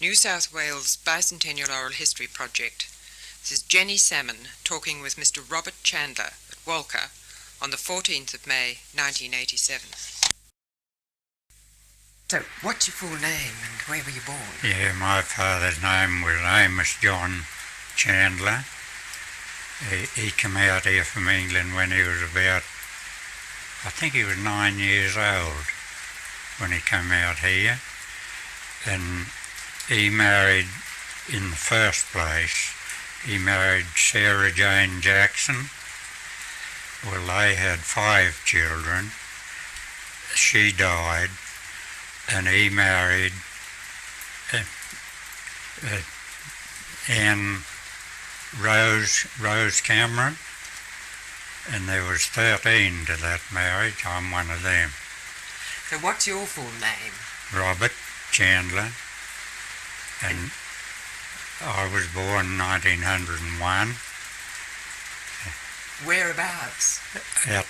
New South Wales Bicentennial Oral History Project. This is Jenny Salmon talking with Mr. Robert Chandler at Walcha on the 14th of May 1987. So, what's your full name and where were you born? Yeah, my father's name was Amos John Chandler. He came out here from England when he was about, I think he was 9 years old when he came out here. And he married, in the first place, he married Sarah Jane Jackson. Well, they had 5 children. She died, and he married Anne Rose Cameron, and there was 13 to that marriage. I'm one of them. So what's your full name? Robert Chandler, and I was born 1901. Whereabouts? At,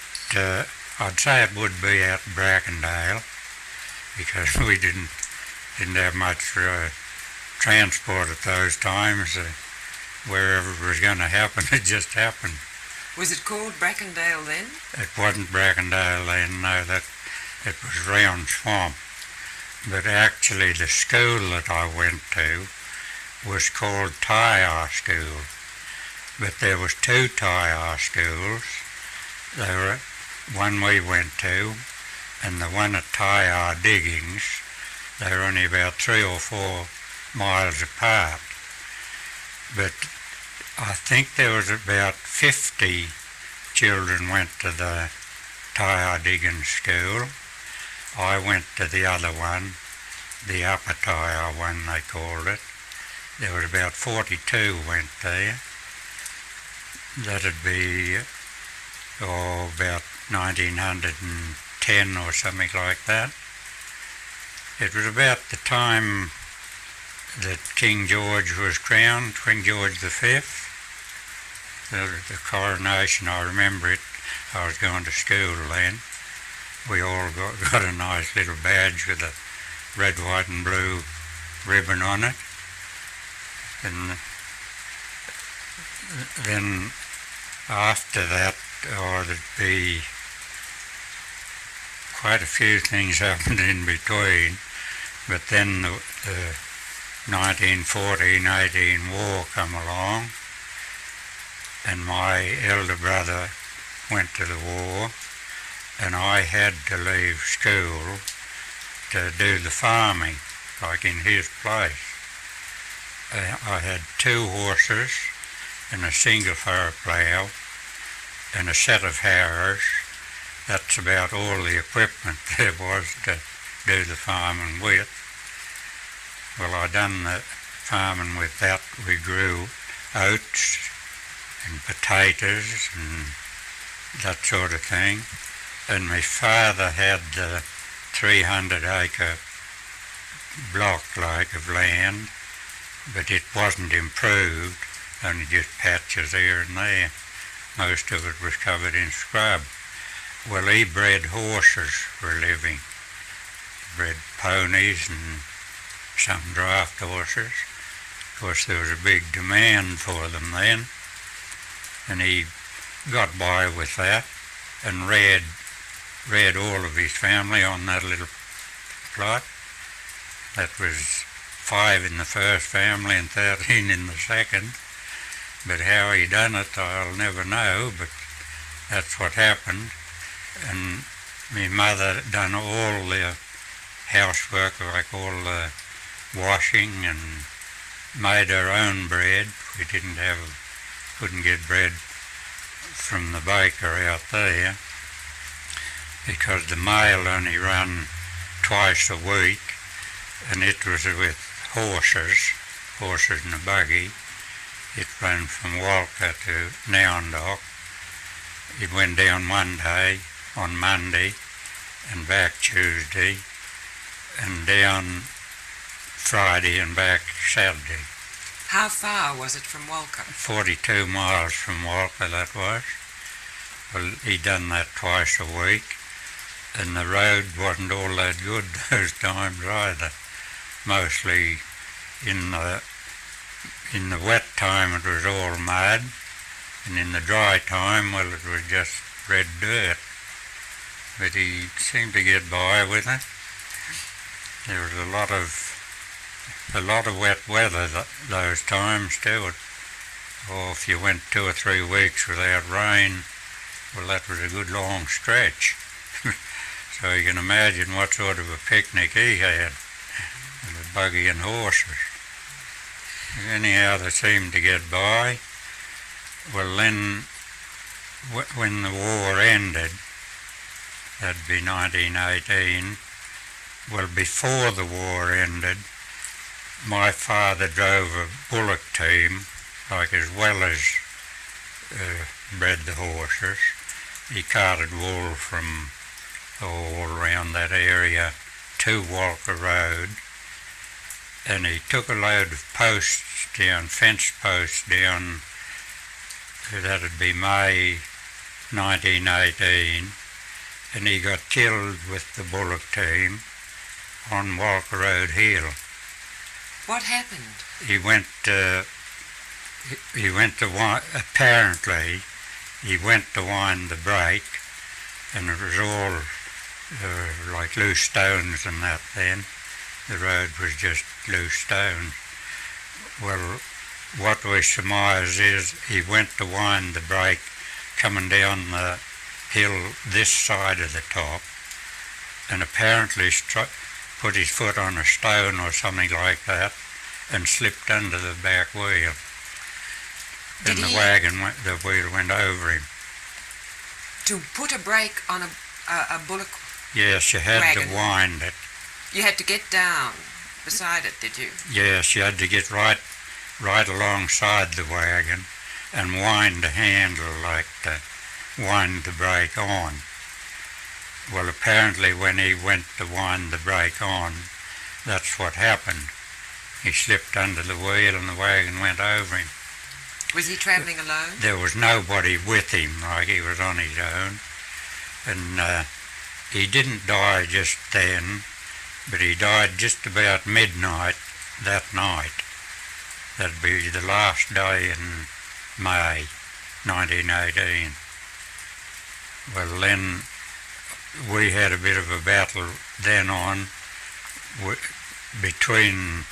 I'd say it would be at Brackendale, because we didn't have much transport at those times. Wherever it was going to happen, it just happened. Was it called Brackendale then? It wasn't Brackendale then, no, that it was Round Swamp. But actually the school that I went to was called Tyre School. But there was 2 Tyre schools. There were one we went to, and the one at Tyre Diggings. They were only about 3 or 4 miles apart. But I think there was about 50 children went to the Tyre Digging School. I went to the other one, the Upper Tyre one they called it. There was about 42 went there. That'd be about 1910 or something like that. It was about the time that King George was crowned, King George V. The coronation, I remember it. I was going to school then. We all got a nice little badge with a red, white and blue ribbon on it. And then after that, there'd be quite a few things happened in between. But then the 1914-18 war come along, and my elder brother went to the war, and I had to leave school to do the farming, like in his place. I had 2 horses and a single furrow plough and a set of harrows. That's about all the equipment there was to do the farming with. Well, I done the farming with that. We grew oats and potatoes and that sort of thing. And my father had the 300-acre block like of land, but it wasn't improved, only just patches here and there. Most of it was covered in scrub. Well, he bred horses for a living. He bred ponies and some draft horses. Of course, there was a big demand for them then, and he got by with that and reared all of his family on that little plot. That was 5 in the first family and 13 in the second. But how he done it, I'll never know, but that's what happened. And my mother done all the housework, like all the washing, and made her own bread. We couldn't get bread from the baker out there, because the mail only ran twice a week, and it was with horses and a buggy. It ran from Walcha to Nowndock. It went down one day on Monday and back Tuesday, and down Friday and back Saturday. How far was it from Walcha? 42 miles from Walcha, that was. Well, he done that twice a week, and the road wasn't all that good those times either. Mostly in the wet time it was all mud, and in the dry time, well, it was just red dirt. But he seemed to get by with it. There was a lot of wet weather those times too. Or if you went 2 or 3 weeks without rain, well, that was a good long stretch. So you can imagine what sort of a picnic he had with a buggy and horses. Anyhow, they seemed to get by. Well, then, when the war ended, that'd be 1918, well, before the war ended, my father drove a bullock team, like as well as bred the horses. He carted wool from all around that area to Walcha Road, and he took a load of posts down, fence posts down, that'd be May 1918, and he got killed with the bullock team on Walcha Road Hill. What happened? He went to apparently he went to wind the brake, and it was all like loose stones and that then. The road was just loose stones. Well, what we surmise is he went to wind the brake coming down the hill this side of the top, and apparently put his foot on a stone or something like that and slipped under the back wheel. And the wheel went over him. To put a brake on a bullock Yes, you had wagon. to wind it. You had to get down beside it, did you? Yes, you had to get right alongside the wagon and wind the handle like to wind the brake on. Well, apparently when he went to wind the brake on, that's what happened. He slipped under the wheel and the wagon went over him. Was he travelling alone? There was nobody with him, like he was on his own. And he didn't die just then, but he died just about midnight that night. That'd be the last day in May 1918. Well, then we had a bit of a battle then on between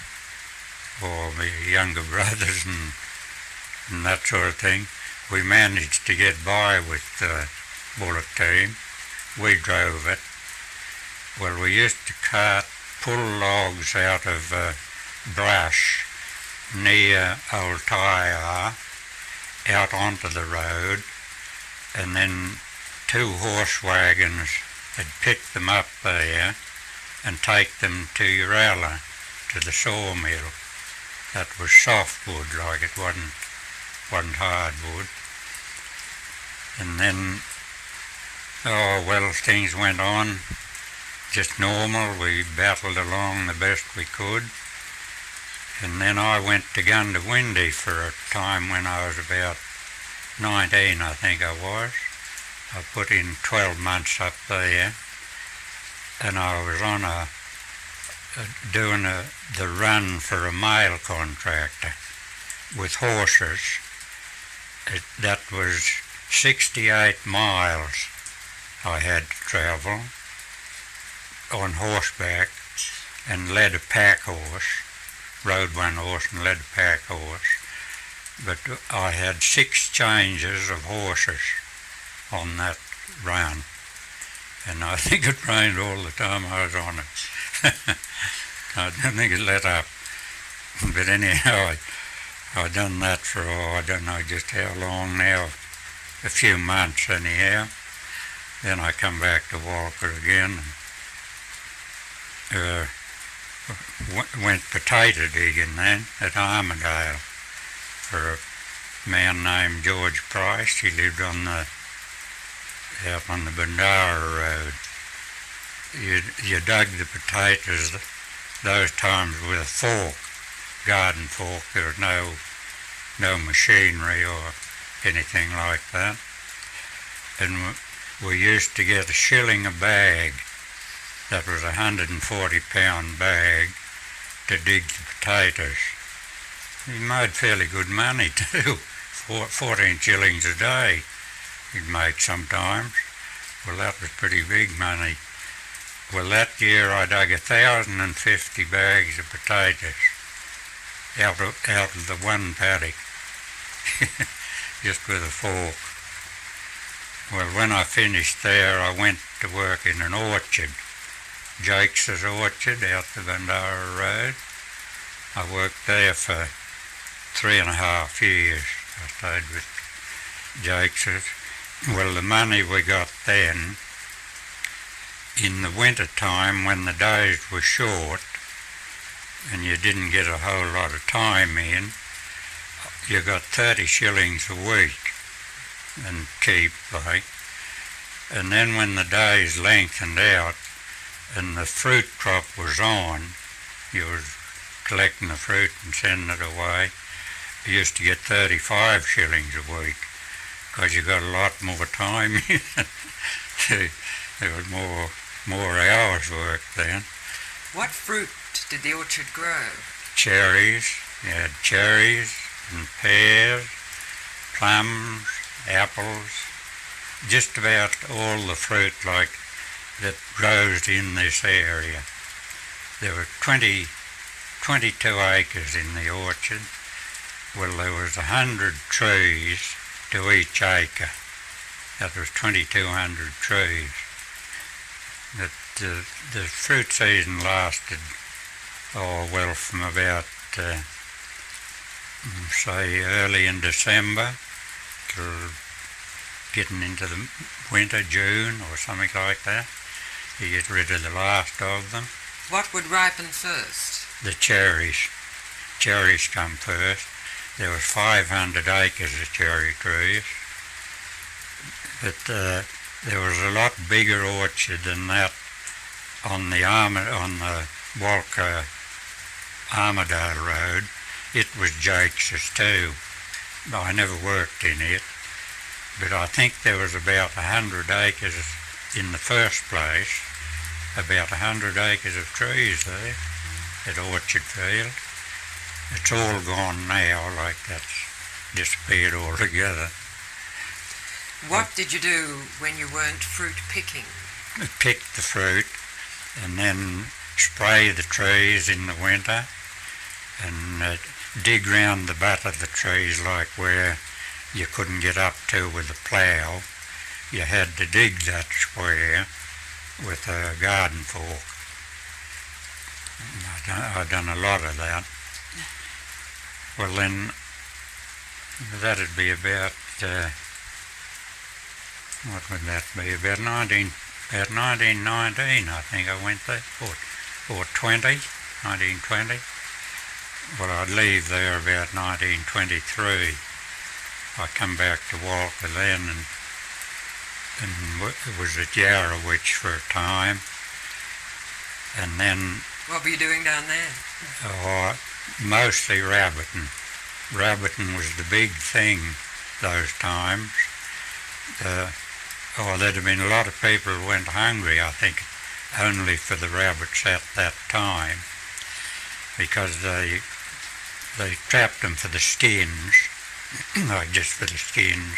the younger brothers and that sort of thing. We managed to get by with the bullock team. We drove it. Well, we used to pull logs out of brush near Old Tyre out onto the road, and then 2 horse wagons had picked them up there and take them to Uralla, to the sawmill. That was softwood, like it wasn't hardwood. And then, things went on just normal. We battled along the best we could. And then I went to Gundawindi for a time when I was about 19, I think I was. I put in 12 months up there, and I was on doing the run for a mail contractor with horses. That was 68 miles I had to travel on horseback, and led a pack horse, rode one horse and led a pack horse. But I had 6 changes of horses on that run, and I think it rained all the time I was on it. I don't think it let up. But anyhow, I done that for, I don't know just how long now, a few months anyhow. Then I come back to Walcha again, and went potato digging then at Armadale for a man named George Price. He lived out on the Bandara Road. You dug the potatoes those times with a fork, garden fork. There was no machinery or anything like that. And we used to get $1 a bag. That was a 140-pound bag to dig the potatoes. He made fairly good money too, 14 shillings a day he'd make sometimes. Well, that was pretty big money. Well, that year I dug 1,050 bags of potatoes out of the one paddock, just with a fork. Well, when I finished there, I went to work in an orchard, Jake's orchard out the Bandara Road. I worked there for 3.5 years. I stayed with Jake's. Well, the money we got then, in the winter time when the days were short and you didn't get a whole lot of time in, you got 30 shillings a week and keep, like. And then when the days lengthened out and the fruit crop was on, you was collecting the fruit and sending it away, you used to get 35 shillings a week because you got a lot more time in. There was more hours work then. What fruit did the orchard grow? Cherries. You had cherries and pears, plums, apples, just about all the fruit like that grows in this area. There were 22 acres in the orchard. Well, there was 100 trees to each acre. That was 2,200 trees. The fruit season lasted, from about, say, early in December till getting into the winter, June or something like that. You get rid of the last of them. What would ripen first? The cherries. Cherries come first. There was 500 acres of cherry trees. But there was a lot bigger orchard than that on the Walcha Armadale Road. It was Jake's too. I never worked in it, but I think there was about 100 acres in the first place, about 100 acres of trees there at Orchard Field. It's all gone now, like that's disappeared altogether. What did you do when you weren't fruit picking? Pick the fruit and then spray the trees in the winter and dig round the butt of the trees, like where you couldn't get up to with a plough. You had to dig that square with a garden fork. I've done a lot of that. Well, then that'd be about, what would that be, about 1919 I think I went there, or 1920. Well, I'd leave there about 1923. I come back to Walcha then and was at Yarrowitch for a time. And then... What were you doing down there? Mostly rabbiting. Rabbiting was the big thing those times. There'd have been a lot of people who went hungry, I think, only for the rabbits at that time, because they trapped them for the skins, like just for the skins.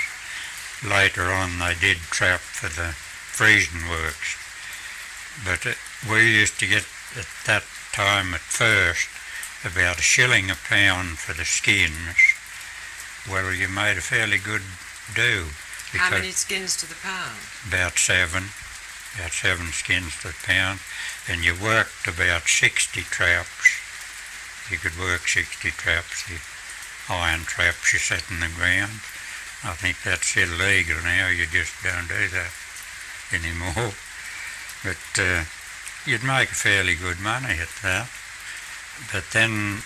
Later on they did trap for the freezing works. But we used to get at that time at first about $1 a pound for the skins. Well, you made a fairly good do. How many skins to the pound? About 7 skins to the pound. And you worked about 60 traps. You could work 60 traps, the iron traps you set in the ground. I think that's illegal now, you just don't do that anymore. But you'd make fairly good money at that. But then,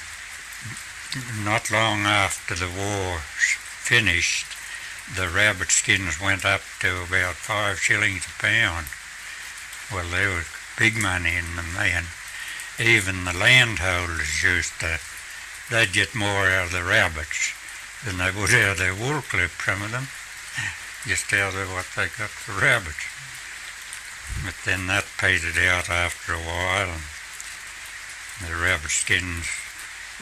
not long after the war finished, the rabbit skins went up to about 5 shillings a pound. Well, there was big money in them then. Even the landholders they'd get more out of the rabbits than they would out of their wool clip, some of them, just out of what they got for rabbits. But then that petered out after a while. The rabbit skins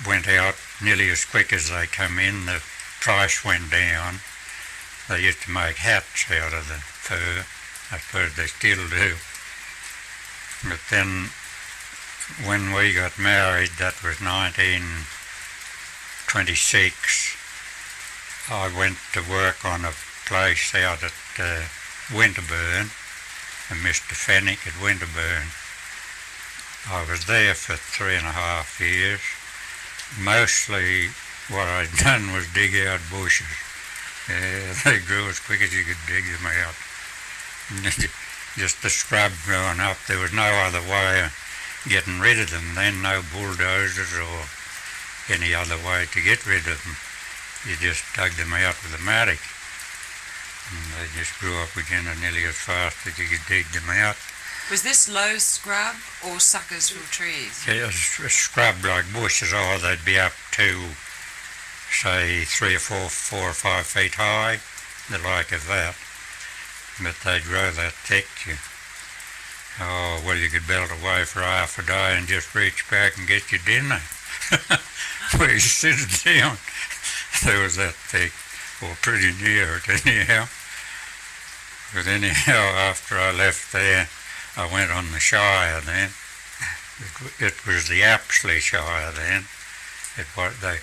went out nearly as quick as they come in. The price went down. They used to make hats out of the fur. I suppose they still do. But then when we got married, that was 1926, I went to work on a place out at Winterburn, Mr. Fennick at Winterburn. I was there for 3.5 years. Mostly what I'd done was dig out bushes. They grew as quick as you could dig them out. Just the scrub growing up. There was no other way of getting rid of them then, no bulldozers or any other way to get rid of them. You just dug them out with a mattock. And they just grew up again nearly as fast as you could dig them out. Was this low scrub or suckers from trees? Yeah, it was a scrub like bushes, or they'd be up to, say, 3 or 4 or 5 feet high, the like of that. But they'd grow that thick. You could belt away for half a day and just reach back and get your dinner. Where you sit it down, they was that thick, or pretty near it anyhow. But anyhow, after I left there, I went on the Shire then. It was the Apsley Shire then. It was the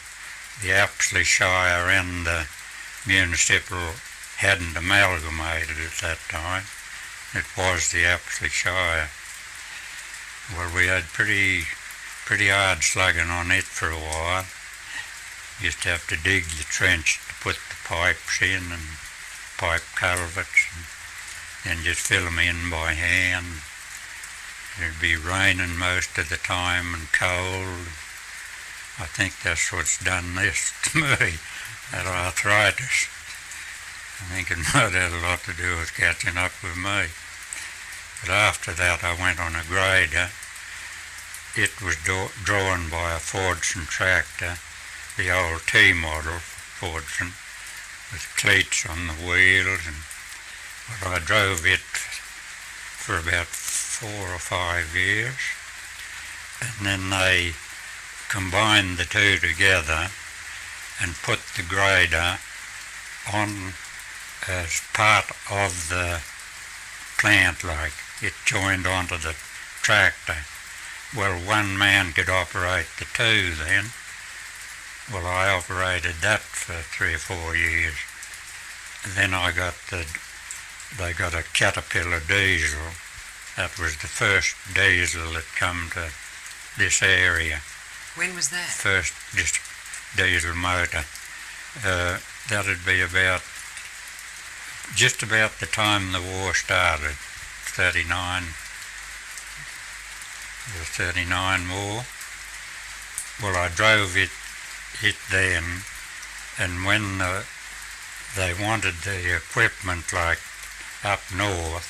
Apsley Shire and the municipal hadn't amalgamated at that time. It was the Apsley Shire. Well, we had pretty hard slugging on it for a while. Used to have to dig the trench to put the pipes in and pipe culverts and then just fill them in by hand. It'd be raining most of the time and cold. I think that's what's done this to me, that arthritis. I think it might have had a lot to do with catching up with me. But after that I went on a grader. It was drawn by a Fordson tractor, the old T-model Fordson, with cleats on the wheels. But I drove it for about 4 or 5 years. And then they combined the two together and put the grader on as part of the plant, like it joined onto the tractor. Well, one man could operate the two then. Well, I operated that for 3 or 4 years. And then they got a Caterpillar diesel. That was the first diesel that come to this area. When was that? First diesel motor. That'd be just about the time the war started, 39. The 39 war. Well, I drove it then, and when they wanted the equipment like up north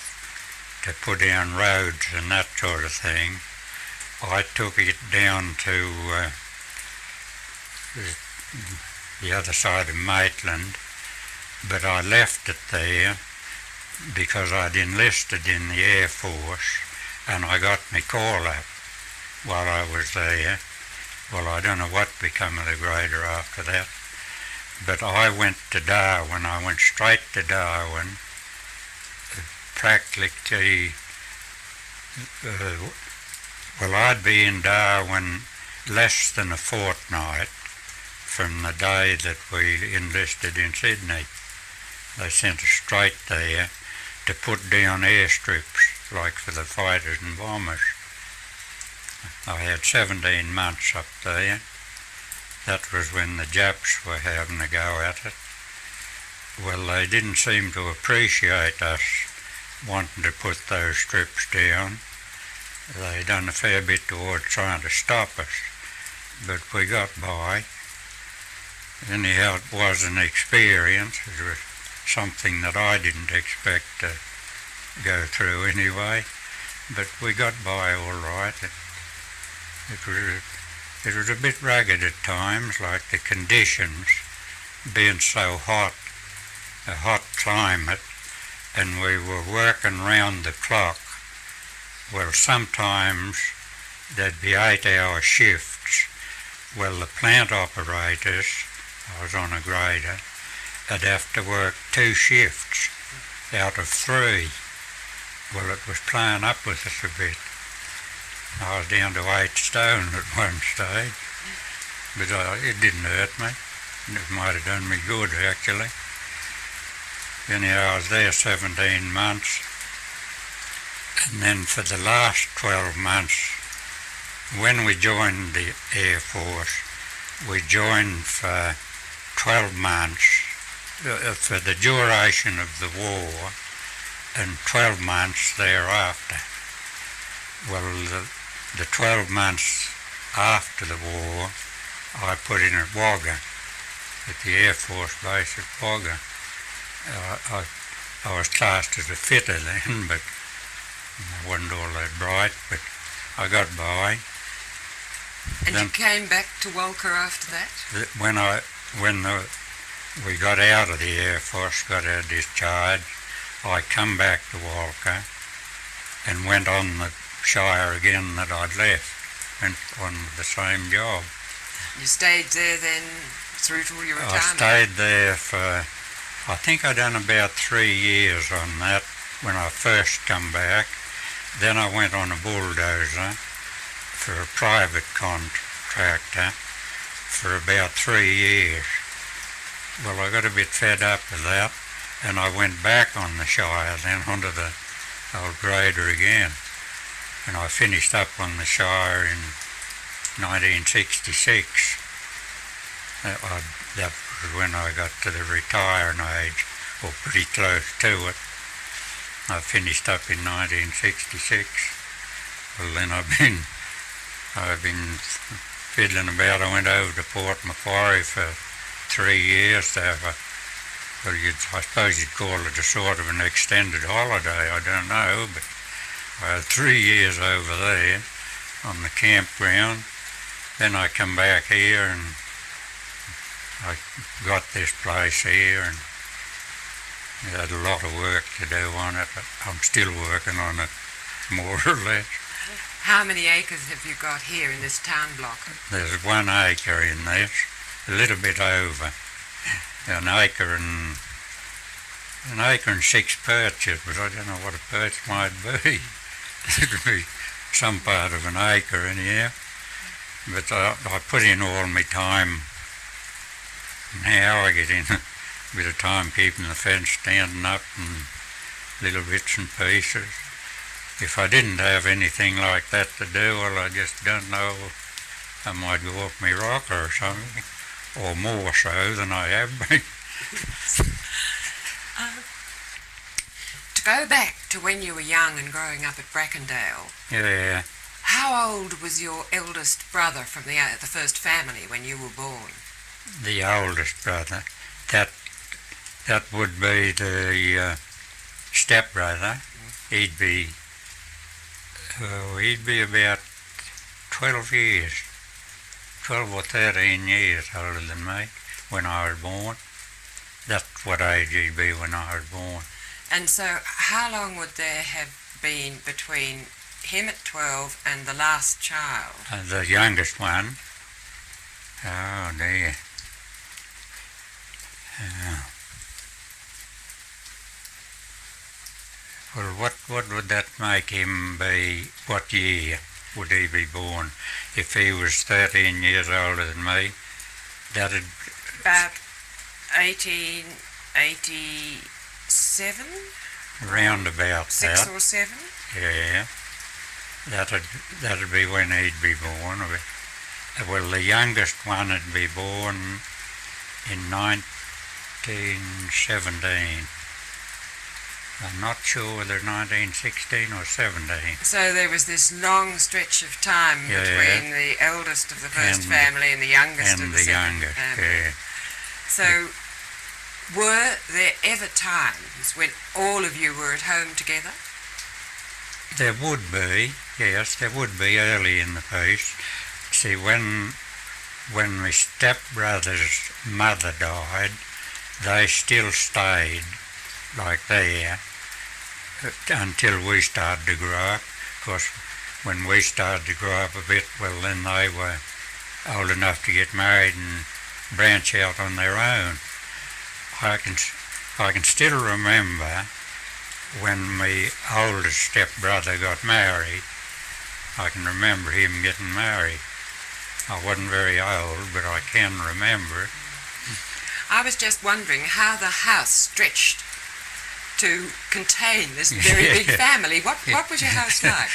to put down roads and that sort of thing, I took it down to the other side of Maitland, but I left it there because I'd enlisted in the Air Force and I got my call up while I was there. Well, I don't know what became of the grader after that, but I went to Darwin. I went straight to Darwin, practically. I'd be in Darwin less than a fortnight from the day that we enlisted in Sydney. They sent us straight there to put down airstrips, like for the fighters and bombers. I had 17 months up there. That was when the Japs were having a go at it. Well, they didn't seem to appreciate us wanting to put those strips down. They done a fair bit towards trying to stop us, but we got by. Anyhow, it was an experience. It was something that I didn't expect to go through anyway, but we got by all right. It was a bit rugged at times, like the conditions being so hot, a hot climate, and we were working round the clock. Well, sometimes there'd be 8-hour shifts. Well, the plant operators, I was on a grader, would have to work 2 shifts out of 3. Well, it was playing up with us a bit. I was down to 8 stone at one stage, but it didn't hurt me. It might have done me good, actually. Anyhow, I was there 17 months, and then for the last 12 months, when we joined the Air Force, we joined for 12 months for the duration of the war and 12 months thereafter. Well, the 12 months after the war, I put in at Wagga, at the Air Force base at Wagga. I was classed as a fitter then, but I wasn't all that bright, but I got by. And then, you came back to Walcha after that? When we got out of the Air Force, got our discharge, I come back to Walcha and went on the shire again that I'd left, went on the same job. You stayed there then through till your retirement? I stayed there for, I think I done about 3 years on that when I first come back. Then I went on a bulldozer for a private contractor for about 3 years. Well, I got a bit fed up with that, and I went back on the shire then onto the old grader again. And I finished up on the shire in 1966. That was when I got to the retiring age, or pretty close to it. I finished up in 1966. Well, then I've been fiddling about. I went over to Port Macquarie for 3 years there. Well, I suppose you'd call it a sort of an extended holiday, I don't know, but I had 3 years over there on the campground. Then I come back here and I got this place here, and I had a lot of work to do on it, but I'm still working on it, more or less. How many acres have you got here in this town block? There's 1 acre in this, a little bit over. An acre and 6 perches, but I don't know what a perch might be. It'll be some part of an acre anyhow. But I put in all my time. Now I get in a bit of time keeping the fence standing up and little bits and pieces. If I didn't have anything like that to do, well, I just don't know. I might go up my rocker or something, or more so than I have been. To go back to when you were young and growing up at Brackendale. Yeah. How old was your eldest brother from the first family when you were born? The oldest brother. That would be the stepbrother. He'd be about 12 years, 12 or 13 years older than me when I was born. That's what age he'd be when I was born. And so how long would there have been between him at 12 and the last child? The youngest one. Oh dear. Well, what would that make him be? What year would he be born? If he was 13 years older than me, that'd... About 1887? Round about 6 that. or 7? Yeah. That'd be when he'd be born. Well, the youngest one would be born in 1917. I'm not sure whether 1916 or 17. So there was this long stretch of time between the eldest of the first family and the youngest of the second family. Yeah. So were there ever times when all of you were at home together? There would be, yes, there would be early in the piece. See, when my stepbrother's mother died, they still stayed like there until we started to grow up. Of course, when we started to grow up a bit, well, then they were old enough to get married and branch out on their own. I can still remember when my oldest stepbrother got married. I can remember him getting married. I wasn't very old, but I can remember. I was just wondering how the house stretched to contain this very big family. What was your house like?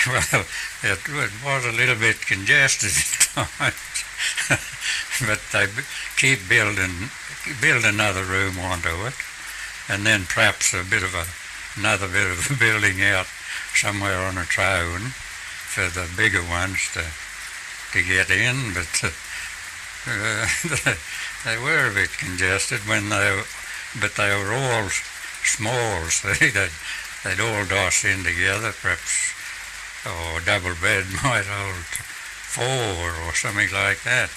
Well, it was a little bit congested at times, but they keep build another room onto it, and then perhaps another bit of a building out somewhere on its own for the bigger ones to get in. But they were a bit congested but they were all small, so they'd all doss in together, perhaps. Double bed might hold 4 or something like that.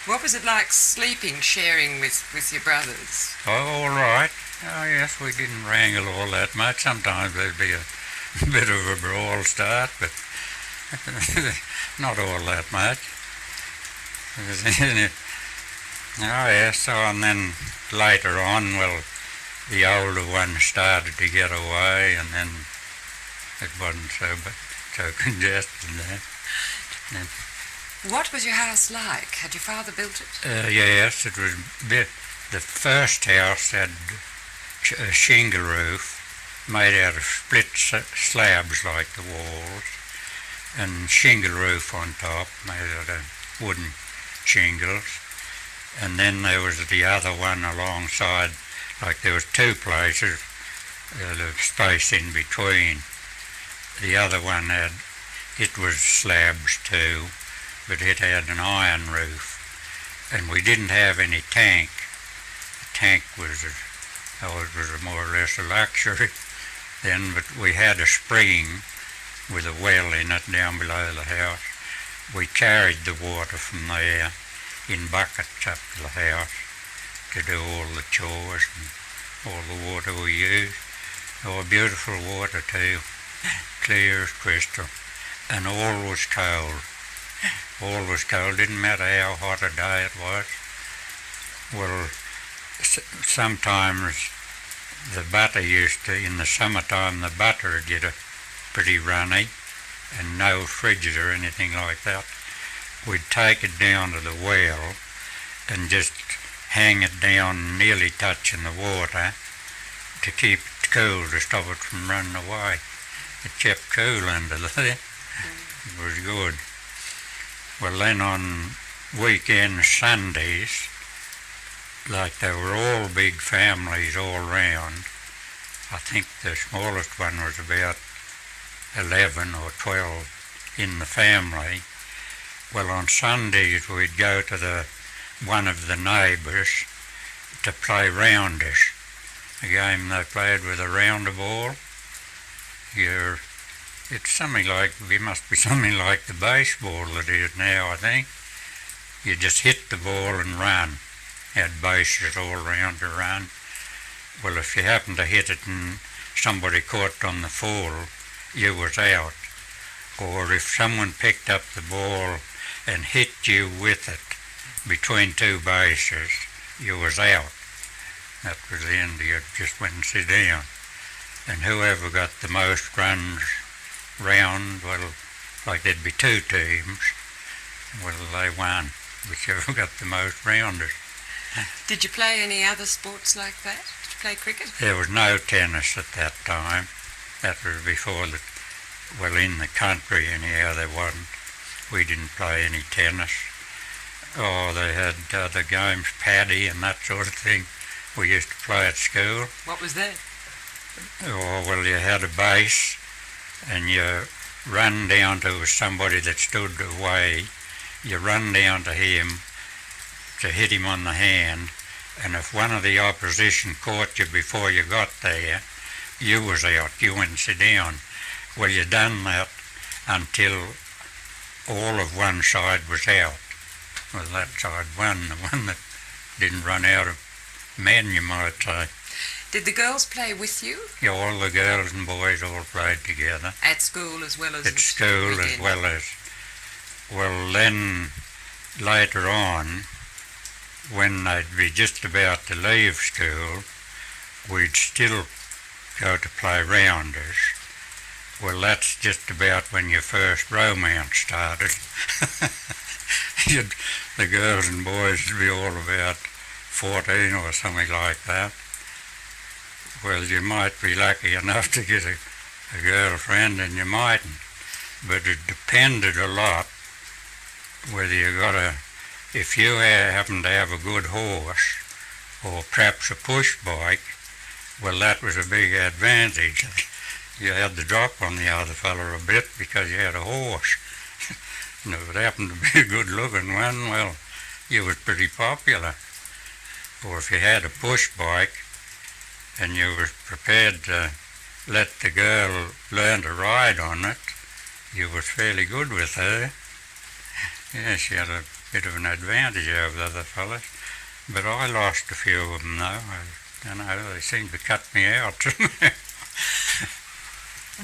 What was it like sleeping, sharing with your brothers? Oh, all right. Oh, yes, we didn't wrangle all that much. Sometimes there'd be a bit of a brawl start, but not all that much. Oh, yes, so and then later on, well, the older one started to get away, and then it wasn't so congested then. What was your house like? Had your father built it? Yes, it was the first house had a shingle roof made out of split slabs like the walls, and shingle roof on top made out of wooden shingles. And then there was the other one alongside, like there was 2 places, the space in between. The other one it was slabs too, but it had an iron roof, and we didn't have any tank. The tank was more or less a luxury then, but we had a spring with a well in it down below the house. We carried the water from there in buckets up to the house to do all the chores and all the water we used. Oh, beautiful water too, clear as crystal, and all was cold. All was cold, didn't matter how hot a day it was. Well, sometimes the butter in the summertime, the butter would get pretty runny, and no fridges or anything like that. We'd take it down to the well and just hang it down nearly touching the water to keep it cool, to stop it from running away. It kept cool under there. It was good. Well, then on weekends, Sundays, like they were all big families all round. I think the smallest one was about 11 or 12 in the family. Well, on Sundays we'd go to one of the neighbours to play rounders, a game they played with a rounder ball. It's something like, it must be something like the baseball that is now, I think. You just hit the ball and run. Had bases all round to run. Well, if you happened to hit it and somebody caught on the full, you was out. Or if someone picked up the ball and hit you with it between 2 bases, you was out. That was the end. You just went and sit down. And whoever got the most runs round, well, like there'd be 2 teams, well, they won, whichever got the most rounders. Did you play any other sports like that? Did you play cricket? There was no tennis at that time. That was before in the country anyhow, there wasn't. We didn't play any tennis. Oh, they had the games, paddy and that sort of thing. We used to play at school. What was that? Oh, well, you had a base and you run down to somebody that stood away. You run down to him to hit him on the hand, and if one of the opposition caught you before you got there, you was out. You went and sit down. Well, you done that until all of one side was out. Well, that side won, the one that didn't run out of men, you might say. Did the girls play with you? Yeah, all the girls and boys all played together. At school as well as at school weekend? as well as... Well, then later on, when they'd be just about to leave school, we'd still go to play rounders. Well, that's just about when your first romance started. The girls and boys would be all about 14 or something like that. Well, you might be lucky enough to get a girlfriend and you mightn't. But it depended a lot whether you got if you happened to have a good horse or perhaps a push bike, well, that was a big advantage. You had the drop on the other fellow a bit because you had a horse. And if it happened to be a good-looking one, well, you was pretty popular. Or if you had a push bike and you were prepared to let the girl learn to ride on it, you was fairly good with her. Yeah, she had a bit of an advantage over the other fellas. But I lost a few of them, though. They seemed to cut me out.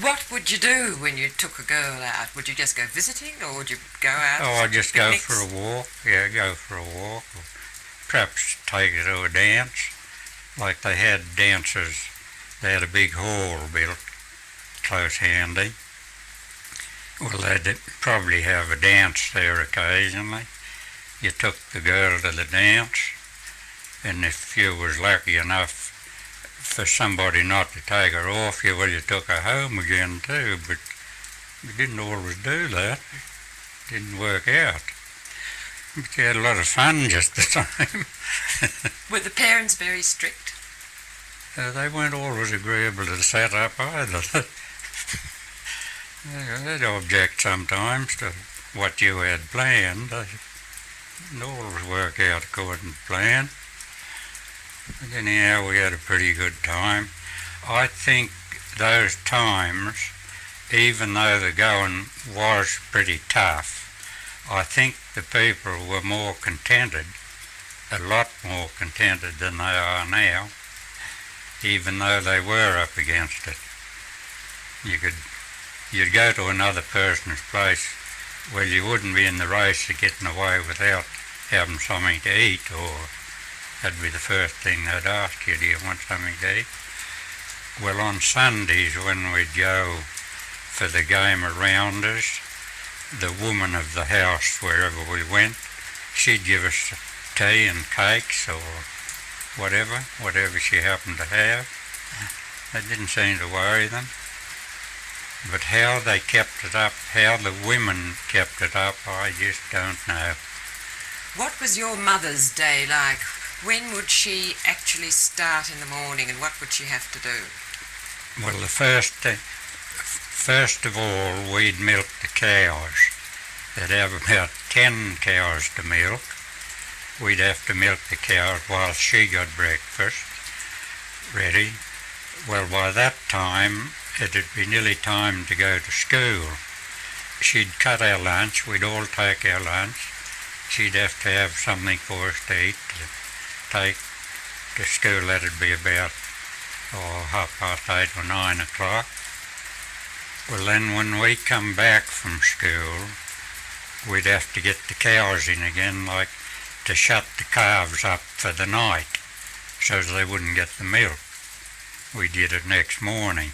What would you do when you took a girl out? Would you just go visiting, or would you go out? Oh, I'd just go picnics? for a walk. Yeah, go for a walk. Or perhaps take her to a dance. Like they had dances. They had a big hall built close handy. Well, they'd probably have a dance there occasionally. You took the girl to the dance, and if you was lucky enough for somebody not to take her off you, well, you took her home again too, but you didn't always do that. It didn't work out. But you had a lot of fun just the time. Were the parents very strict? They weren't always agreeable to set up either. They'd object sometimes to what you had planned. They didn't always work out according to plan. But anyhow, we had a pretty good time. I think those times, even though the going was pretty tough, I think the people were more contented, a lot more contented than they are now, even though they were up against it. You'd go to another person's place, well, you wouldn't be in the race of getting away without having something to eat, or that'd be the first thing they'd ask you, do you want something to eat? Well, on Sundays when we'd go for the game of rounders, the woman of the house, wherever we went, she'd give us tea and cakes or whatever she happened to have. That didn't seem to worry them. But how they kept it up, how the women kept it up, I just don't know. What was your mother's day like? When would she actually start in the morning, and what would she have to do? Well, first of all, we'd milk the cows. They'd have about 10 cows to milk. We'd have to milk the cows while she got breakfast ready. Well, by that time, it'd be nearly time to go to school. She'd cut our lunch. We'd all take our lunch. She'd have to have something for us to eat to take to school. That'd be about 8:30 or 9 o'clock. Well, then when we come back from school, we'd have to get the cows in again, like to shut the calves up for the night so they wouldn't get the milk. We did it next morning.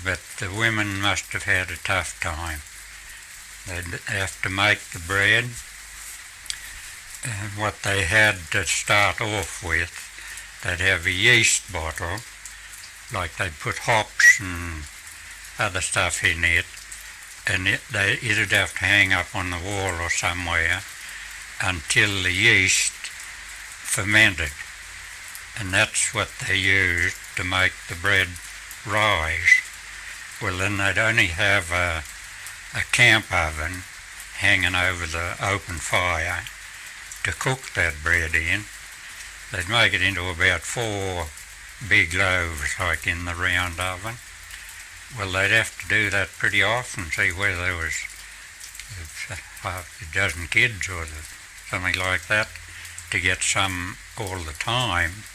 But the women must have had a tough time. They'd have to make the bread. And what they had to start off with, they'd have a yeast bottle, like they'd put hops and other stuff in it, and it'd have to hang up on the wall or somewhere until the yeast fermented. And that's what they used to make the bread rise. Well, then they'd only have a camp oven hanging over the open fire to cook that bread in. They'd make it into about 4 big loaves, like in the round oven. Well, they'd have to do that pretty often, see whether there was a dozen kids or something like that, to get some all the time.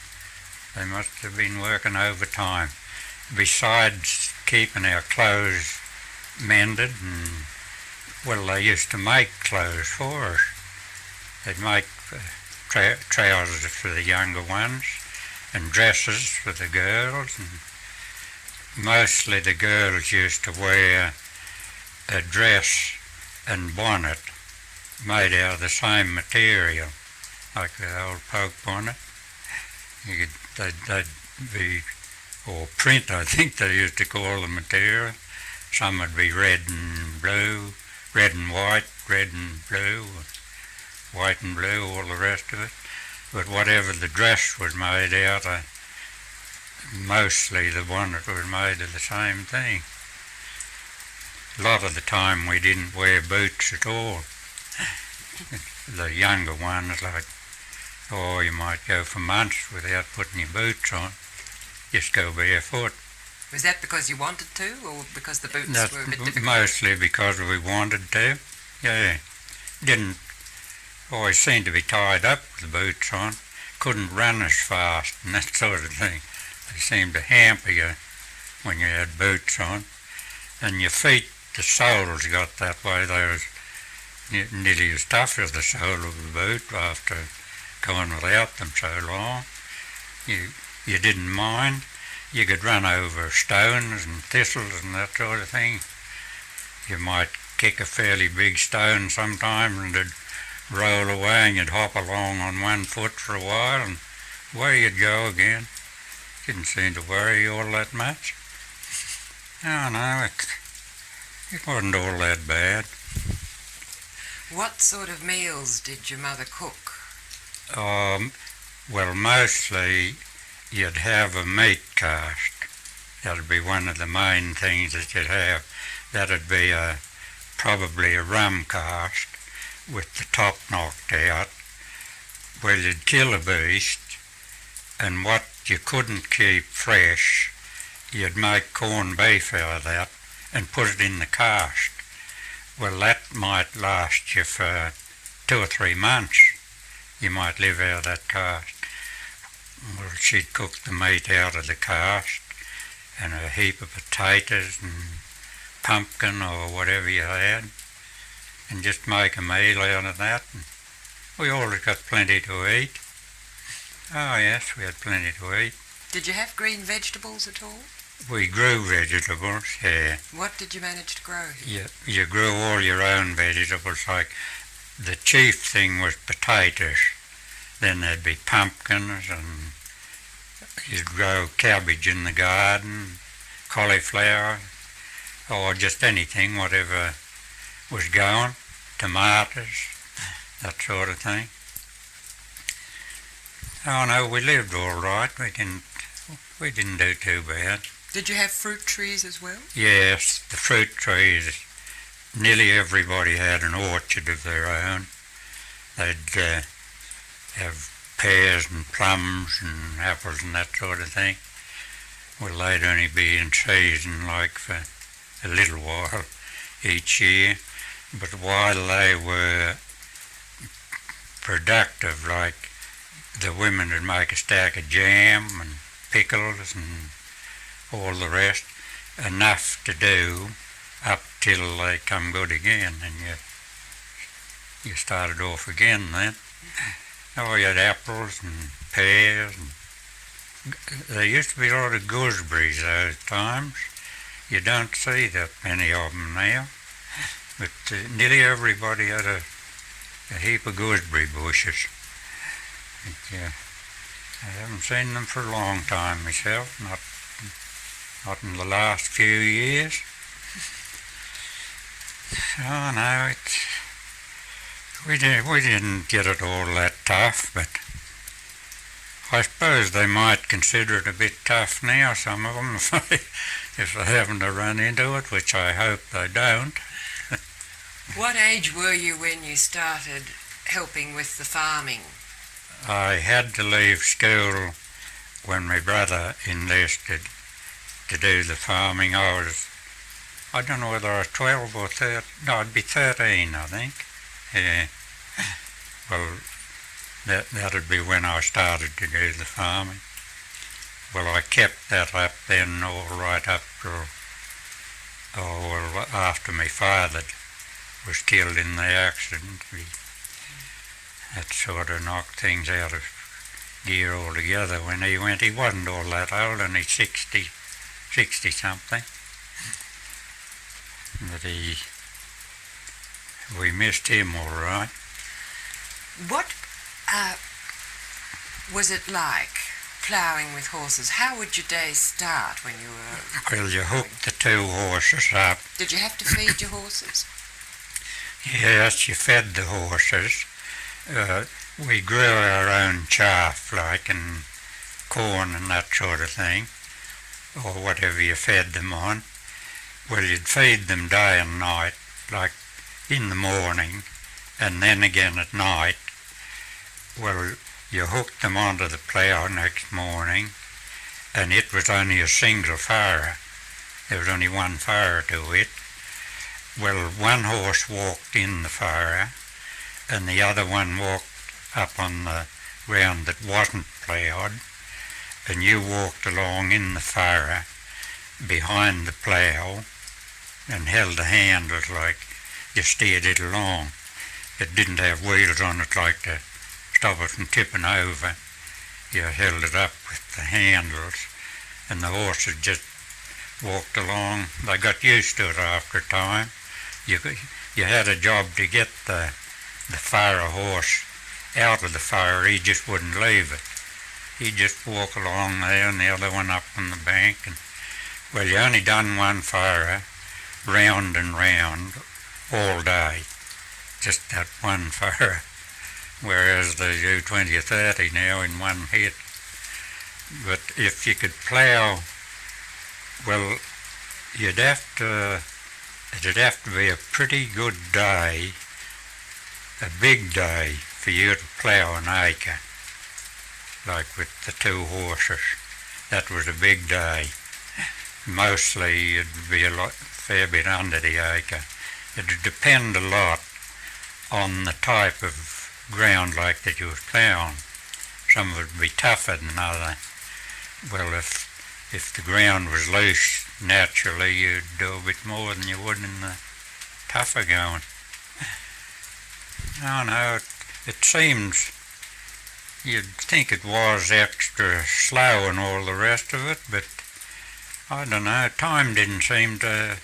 They must have been working overtime. Besides keeping our clothes mended, and well, they used to make clothes for us. They'd make trousers for the younger ones and dresses for the girls, and mostly the girls used to wear a dress and bonnet made out of the same material, like the old poke bonnet. They'd be, or print, I think they used to call the material. Some would be red and blue, red and white, red and blue, white and blue, all the rest of it. But whatever the dress was made out of, mostly the bonnet was made of the same thing. A lot of the time we didn't wear boots at all. The younger ones, like, oh, you might go for months without putting your boots on. Just go barefoot. Was that because you wanted to, or because the boots were a bit difficult? Mostly because we wanted to, yeah. Didn't always seem to be tied up with the boots on. Couldn't run as fast and that sort of thing. They seemed to hamper you when you had boots on. And your feet, the soles got that way. They was nearly as tough as the sole of the boot after going without them so long. You didn't mind. You could run over stones and thistles and that sort of thing. You might kick a fairly big stone sometime and it'd roll away and you'd hop along on one foot for a while and away you'd go again. Didn't seem to worry you all that much. Oh no, it wasn't all that bad. What sort of meals did your mother cook? Well, mostly you'd have a meat cast. That'd be one of the main things that you'd have. That'd be probably a rum cast with the top knocked out. Well, you'd kill a beast, and what you couldn't keep fresh, you'd make corned beef out of that and put it in the cast. Well, that might last you for 2 or 3 months. You might live out of that cast. Well, she'd cook the meat out of the cast and a heap of potatoes and pumpkin or whatever you had, and just make a meal out of that. And we always got plenty to eat. Oh yes, we had plenty to eat. Did you have green vegetables at all? We grew vegetables, yeah. What did you manage to grow here? You grew all your own vegetables. Like the chief thing was potatoes. Then there'd be pumpkins, and you'd grow cabbage in the garden, cauliflower, or just anything, whatever was going, tomatoes, that sort of thing. Oh no, we lived all right. We didn't do too bad. Did you have fruit trees as well? Yes, the fruit trees. Nearly everybody had an orchard of their own. They'd have pears and plums and apples and that sort of thing. Well, they'd only be in season like for a little while each year. But while they were productive, like the women would make a stack of jam and pickles and all the rest, enough to do up till they come good again, and you started off again then. Oh, you had apples and pears, and there used to be a lot of gooseberries those times. You don't see that many of them now, but nearly everybody had a heap of gooseberry bushes. But, I haven't seen them for a long time myself, not in the last few years. Oh no, we didn't get it all that tough, but I suppose they might consider it a bit tough now, some of them, if they happen to run into it, which I hope they don't. What age were you when you started helping with the farming? I had to leave school when my brother enlisted to do the farming. I don't know whether I was 12 or 13, no, I'd be 13, I think. Yeah. Well, that'd be when I started to do the farming. Well, I kept that up then all right up till, after my father was killed in the accident. That sort of knocked things out of gear altogether when he went. He wasn't all that old, only 60 something. But we missed him all right. What was it like ploughing with horses? How would your day start when you were... Well, you hooked the two horses up. Did you have to feed your horses? Yes, you fed the horses. We grew our own chaff, like, and corn and that sort of thing, or whatever you fed them on. Well, you'd feed them day and night, like in the morning, and then again at night. Well, you hooked them onto the plough next morning, and it was only a single fire. There was only one fire to it. Well, one horse walked in the fire, and the other one walked up on the ground that wasn't ploughed, and you walked along in the fire behind the plough and held the handles like you steered it along. It didn't have wheels on it like to stop it from tipping over. You held it up with the handles, and the horses just walked along. They got used to it after a time. You had a job to get the fire horse out of the fire. He just wouldn't leave it. He'd just walk along there and the other one up on the bank. And, well, you only done one fire, round and round, all day. Just that one fire. Whereas they do 20 or 30 now in one hit. But if you could plough, well, it'd have to be a pretty good day, a big day, for you to plough an acre, like with the two horses. That was a big day. Mostly it'd be a fair bit under the acre. It'd depend a lot on the type of ground like that you was ploughing. Some of it would be tougher than other. Well, if the ground was loose, naturally you'd do a bit more than you would in the tougher going. No, it seems you'd think it was extra slow and all the rest of it, but I don't know, time didn't seem to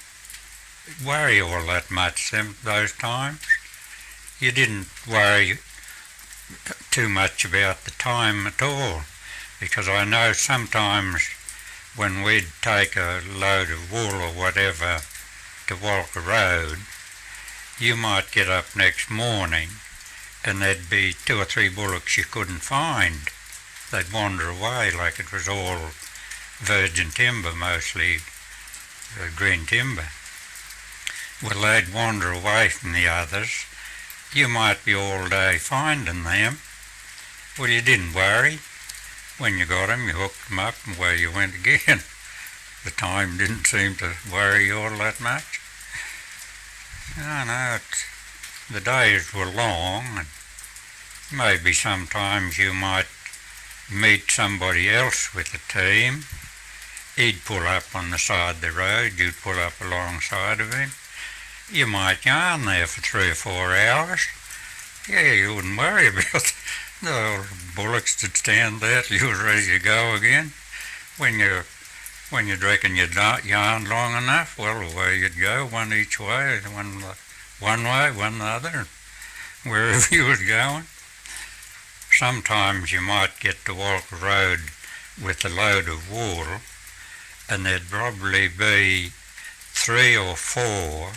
worry all that much those times. You didn't worry too much about the time at all, because I know sometimes when we'd take a load of wool or whatever to Walcha Road, you might get up next morning and there'd be 2 or 3 bullocks you couldn't find. They'd wander away like it was all virgin timber, mostly green timber. Well, they'd wander away from the others. You might be all day finding them. Well, you didn't worry. When you got them, you hooked them up and away you went again. The time didn't seem to worry you all that much. No, the days were long, and maybe sometimes you might meet somebody else with a team. He'd pull up on the side of the road, you'd pull up alongside of him. You might yarn there for 3 or 4 hours. Yeah, you wouldn't worry about the bullocks that stand there till you was ready to go again. When you'd reckon you'd yarn long enough, well, away you'd go, one each way, one way, one the other, wherever you was going. Sometimes you might get to Walcha Road with a load of wool, and there'd probably be 3 or 4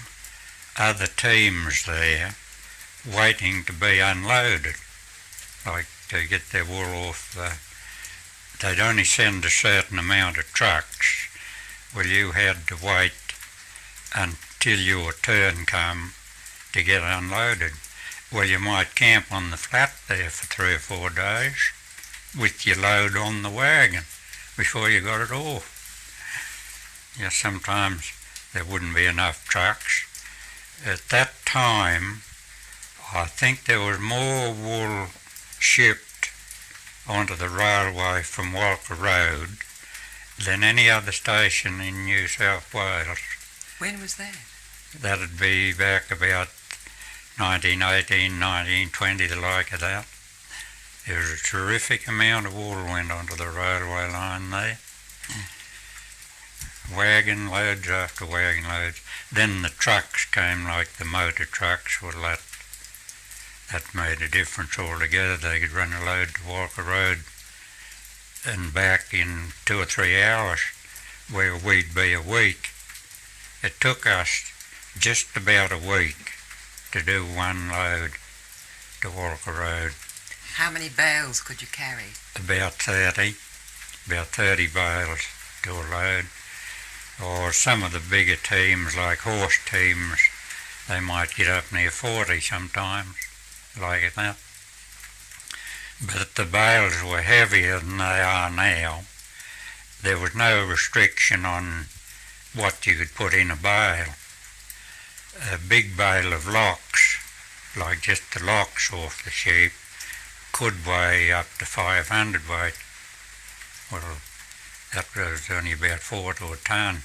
other teams there waiting to be unloaded, like to get their wool off they'd only send a certain amount of trucks. Well, you had to wait until your turn come to get unloaded. Well, you might camp on the flat there for 3 or 4 days with your load on the wagon before you got it off. Yeah, sometimes there wouldn't be enough trucks. At that time, I think there was more wool shipped onto the railway from Walcha Road than any other station in New South Wales. When was that? That'd be back about 1918, 1920, the like of that. There was a terrific amount of wool went onto the railway line there. Wagon loads after wagon loads. Then the trucks came, like the motor trucks. Well, that made a difference altogether. They could run a load to Walcha Road and back in 2 or 3 hours, where we'd be a week. It took us just about a week to do one load to Walcha Road. How many bales could you carry? About 30 bales to a load. Or some of the bigger teams, like horse teams, they might get up near 40 sometimes, like that. But the bales were heavier than they are now. There was no restriction on what you could put in a bale. A big bale of locks, like just the locks off the sheep, could weigh up to 500 weight. Well, that was only about 4 to a tonne,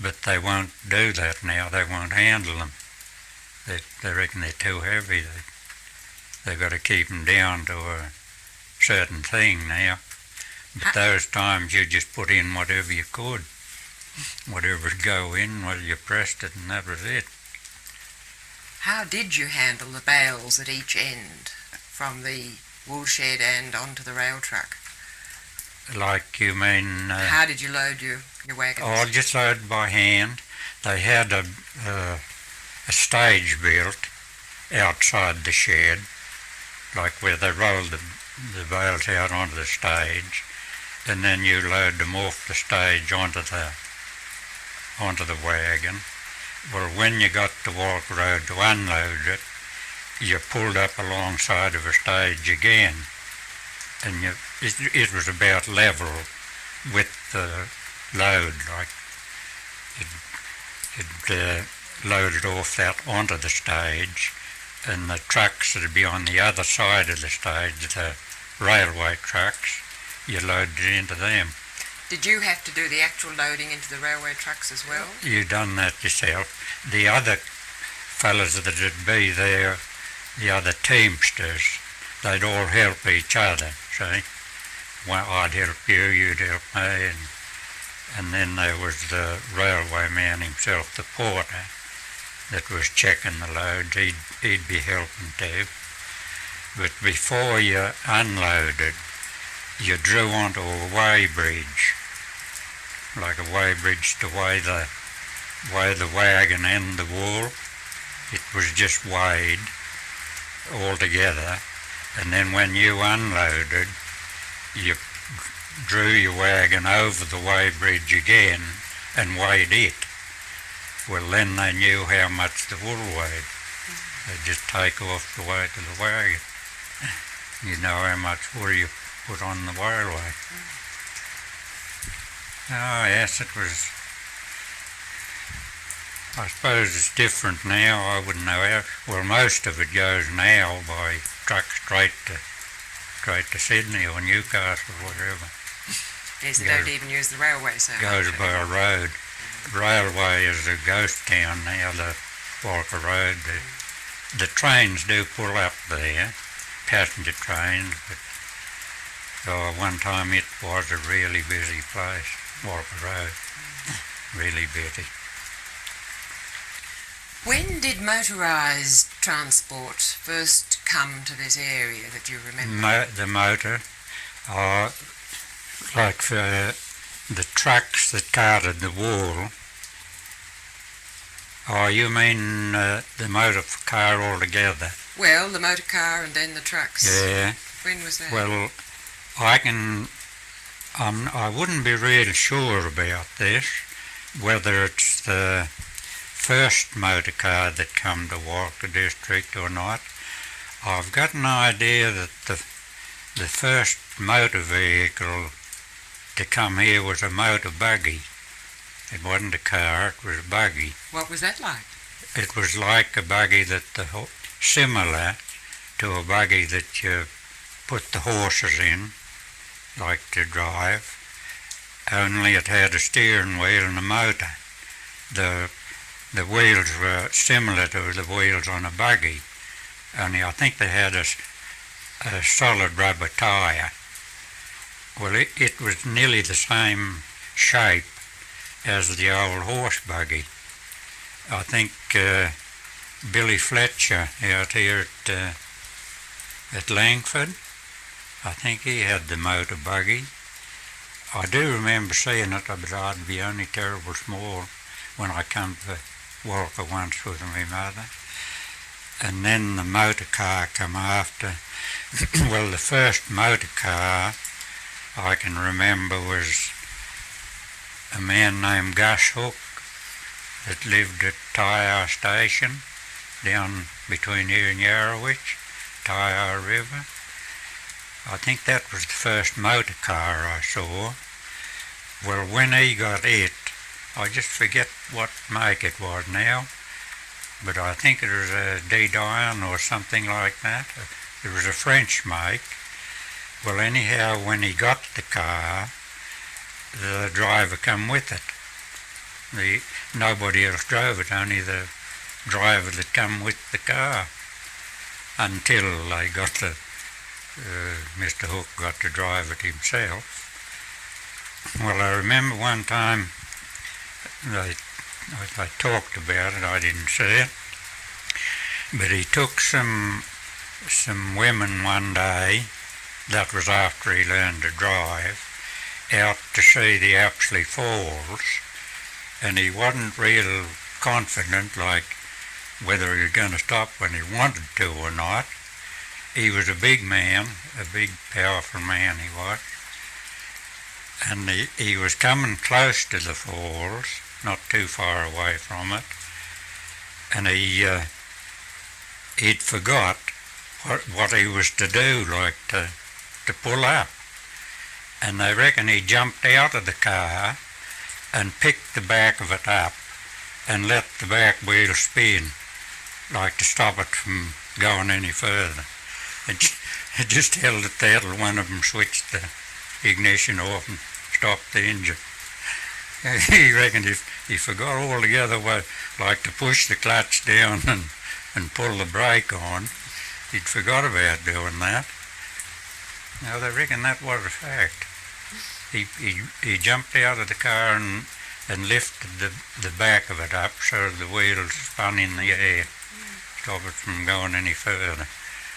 but they won't do that now. They won't handle them. They reckon they're too heavy. They've got to keep them down to a certain thing now. But those times you just put in whatever you could. Whatever'd go in, well, you pressed it and that was it. How did you handle the bales at each end, from the wool shed and onto the rail truck? Like, you mean... How did you load your wagons? Oh, just loaded by hand. They had a stage built outside the shed, like where they rolled the bales out onto the stage, and then you load them off the stage onto the wagon. Well, when you got to Walcha Road to unload it, you pulled up alongside of a stage again, and it was about level with the load, like it loaded off that onto the stage, and the trucks that would be on the other side of the stage, the railway trucks, you loaded it into them. Did you have to do the actual loading into the railway trucks as well? You done that yourself. The other fellas that would be there, the other teamsters, they'd all help each other, see? Well, I'd help you, you'd help me, and then there was the railway man himself, the porter, that was checking the loads. He'd be helping too. But before you unloaded, you drew onto a weigh bridge, like a weigh bridge to weigh the wagon and the wool. It was just weighed all together, and then when you unloaded, you drew your wagon over the weigh bridge again and weighed it. Well, then they knew how much the wool weighed. They'd just take off the weight of the wagon. You know how much wool you put on the railway. Oh yes, it was. I suppose it's different now. I wouldn't know how. Well, most of it goes now by truck straight to Sydney or Newcastle or whatever. Yes, they don't even use the railway so much. Goes by a road. Railway is a ghost town now, the Walcha Road. The trains do pull up there, passenger trains, but one time it was a really busy place, Walcha Road, really busy. When did motorised transport first come to this area that you remember? The motor, like the trucks that carted the wool. Oh, you mean the motor car altogether? Well, the motor car and then the trucks. Yeah. When was that? Well, I wouldn't be real sure about this, whether it's the first motor car that come to Walcha District or not. I've got an idea that the first motor vehicle to come here was a motor buggy. It wasn't a car, it was a buggy. What was that like? It was like a buggy similar to a buggy that you put the horses in, like to drive, only it had a steering wheel and a motor. The wheels were similar to the wheels on a buggy, only I think they had a solid rubber tyre. Well, it was nearly the same shape as the old horse buggy. I think Billy Fletcher out here at Langford, I think he had the motor buggy. I do remember seeing it, but I'd be only terrible small when I come to Walcha once with my mother. And then the motor car come after. Well, the first motor car I can remember was a man named Gus Hook that lived at Tyre Station down between here and Yarrowitch, Tyre River. I think that was the first motor car I saw. Well, when he got it, I just forget what make it was now, but I think it was a Darwin or something like that. It was a French make. Well, anyhow, when he got the car, the driver come with it. Nobody else drove it, only the driver that come with the car, until they got Mr. Hook got to drive it himself. Well, I remember one time they talked about it. I didn't see it, but he took some women one day, that was after he learned to drive, out to see the Apsley Falls, and he wasn't real confident, like whether he was going to stop when he wanted to or not. He was a big man, a big powerful man he was, and he was coming close to the falls, not too far away from it, and he'd forgot what he was to do, like to pull up. And they reckon he jumped out of the car and picked the back of it up and let the back wheel spin, like to stop it from going any further. It just held it there till one of them switched the ignition off and stopped the engine. He reckoned he forgot altogether like to push the clutch down and pull the brake on. He'd forgot about doing that. Now they reckon that was a fact. He jumped out of the car and lifted the back of it up so the wheels spun in the air, stop it from going any further.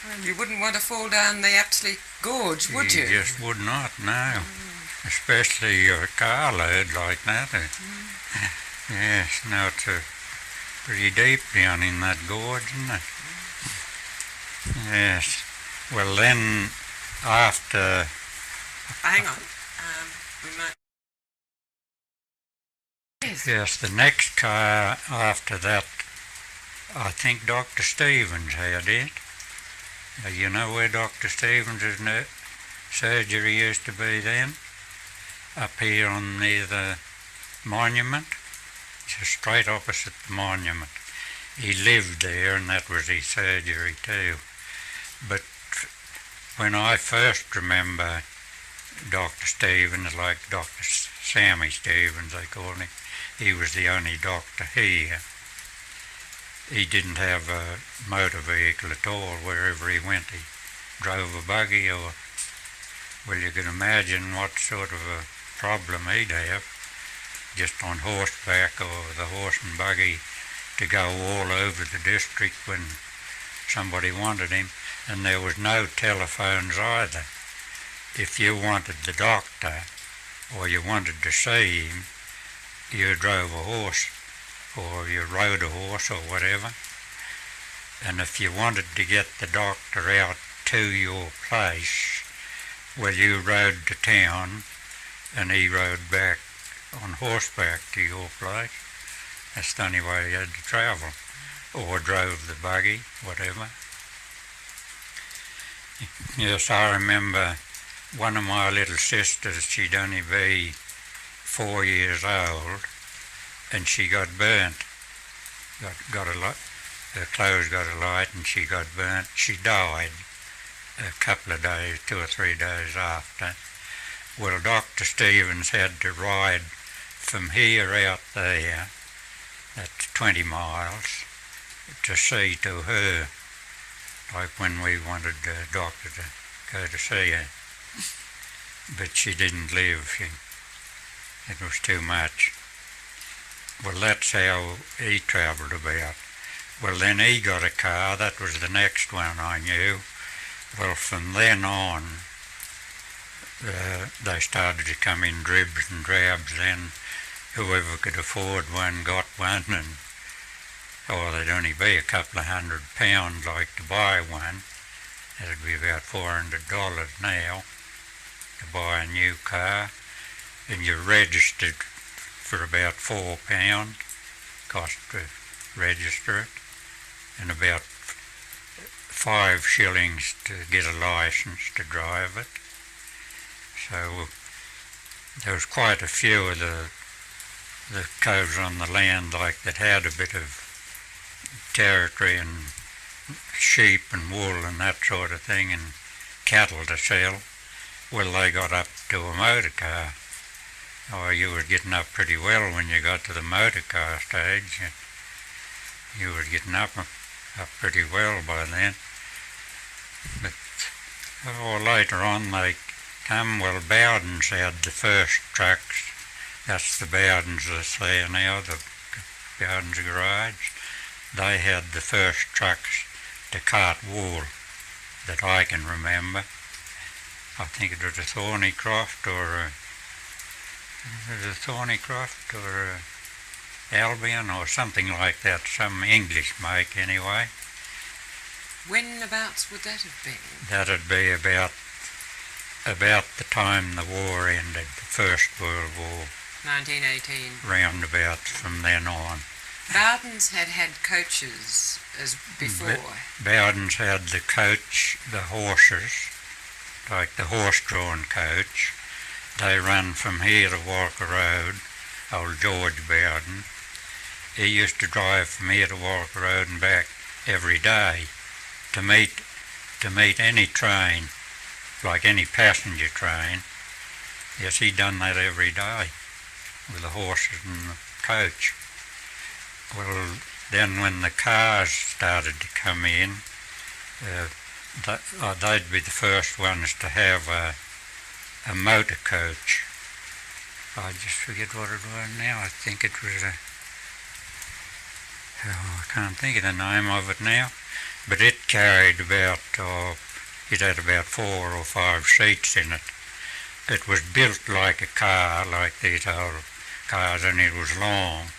Well, you wouldn't want to fall down the Apsley Gorge, would you? You just would not, no. Especially a carload like that. Yes, no, it's pretty deep down in that gorge, isn't it? Yes. Well, then after... Hang on. We might... Yes, the next car after that, I think Dr. Stevens had it. You know where Dr. Stevens' surgery used to be then? Up here on near the monument. Just straight opposite the monument. He lived there and that was his surgery too. But when I first remember Dr. Stevens, like Dr. Sammy Stevens they called him, he was the only doctor here. He didn't have a motor vehicle at all. Wherever he went, he drove a buggy or, well, you can imagine what sort of a problem he'd have, just on horseback or the horse and buggy, to go all over the district when somebody wanted him. And there was no telephones either. If you wanted the doctor or you wanted to see him, you drove a horse or you rode a horse or whatever. And if you wanted to get the doctor out to your place, well, you rode to town and he rode back on horseback to your place. That's the only way you had to travel. Or drove the buggy, whatever. Yes, I remember one of my little sisters, she'd only be 4 years old, and she got burnt. Her clothes got alight and she got burnt. She died a couple of days, 2 or 3 days after. Well, Dr. Stevens had to ride from here out there, that's 20 miles, to see to her, like when we wanted the doctor to go to see her. But she didn't live. It was too much. Well, that's how he travelled about. Well, then he got a car. That was the next one I knew. Well, from then on, they started to come in dribs and drabs. Then whoever could afford one got one, and they'd only be a couple of £100 like to buy one. That'd be about $400 now to buy a new car. And you're registered for about £4, cost to register it, and about 5 shillings to get a licence to drive it. So there was quite a few of the coves on the land like that had a bit of territory and sheep and wool and that sort of thing and cattle to sell. Well, they got up to a motor car. You were getting up pretty well when you got to the motor car stage. You were getting up pretty well by then. But later on they come, well, Bowden's had the first trucks. That's the Bowden's that's there now, the Bowden's garage. They had the first trucks to cart wool that I can remember. I think it was a Thornycroft or Albion or something like that, some English make anyway. Whenabouts would that have been? That'd be about the time the war ended, the First World War. 1918. Roundabout from then on. Bowden's had coaches as before. Bowden's had the coach, the horses, like the horse-drawn coach. They run from here to Walcha Road, old George Bowden. He used to drive from here to Walcha Road and back every day to meet any train, like any passenger train. Yes, he done that every day with the horses and the coach. Well, then when the cars started to come in, they'd be the first ones to have a motor coach. I just forget what it was now. I think it was I can't think of the name of it now. But it carried about, it had about 4 or 5 seats in it. It was built like a car, like these old cars, and it was long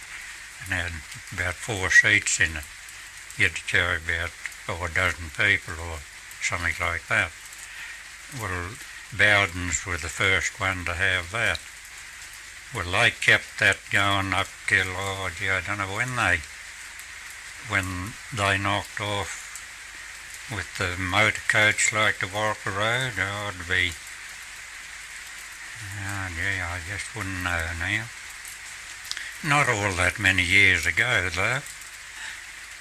and had about 4 seats in it. You had to carry about a dozen people or something like that. Well, Bowden's were the first one to have that. Well, they kept that going up till, I don't know when they knocked off with the motor coach like the Walcha Road. It'd be, I just wouldn't know now. Not all that many years ago, though.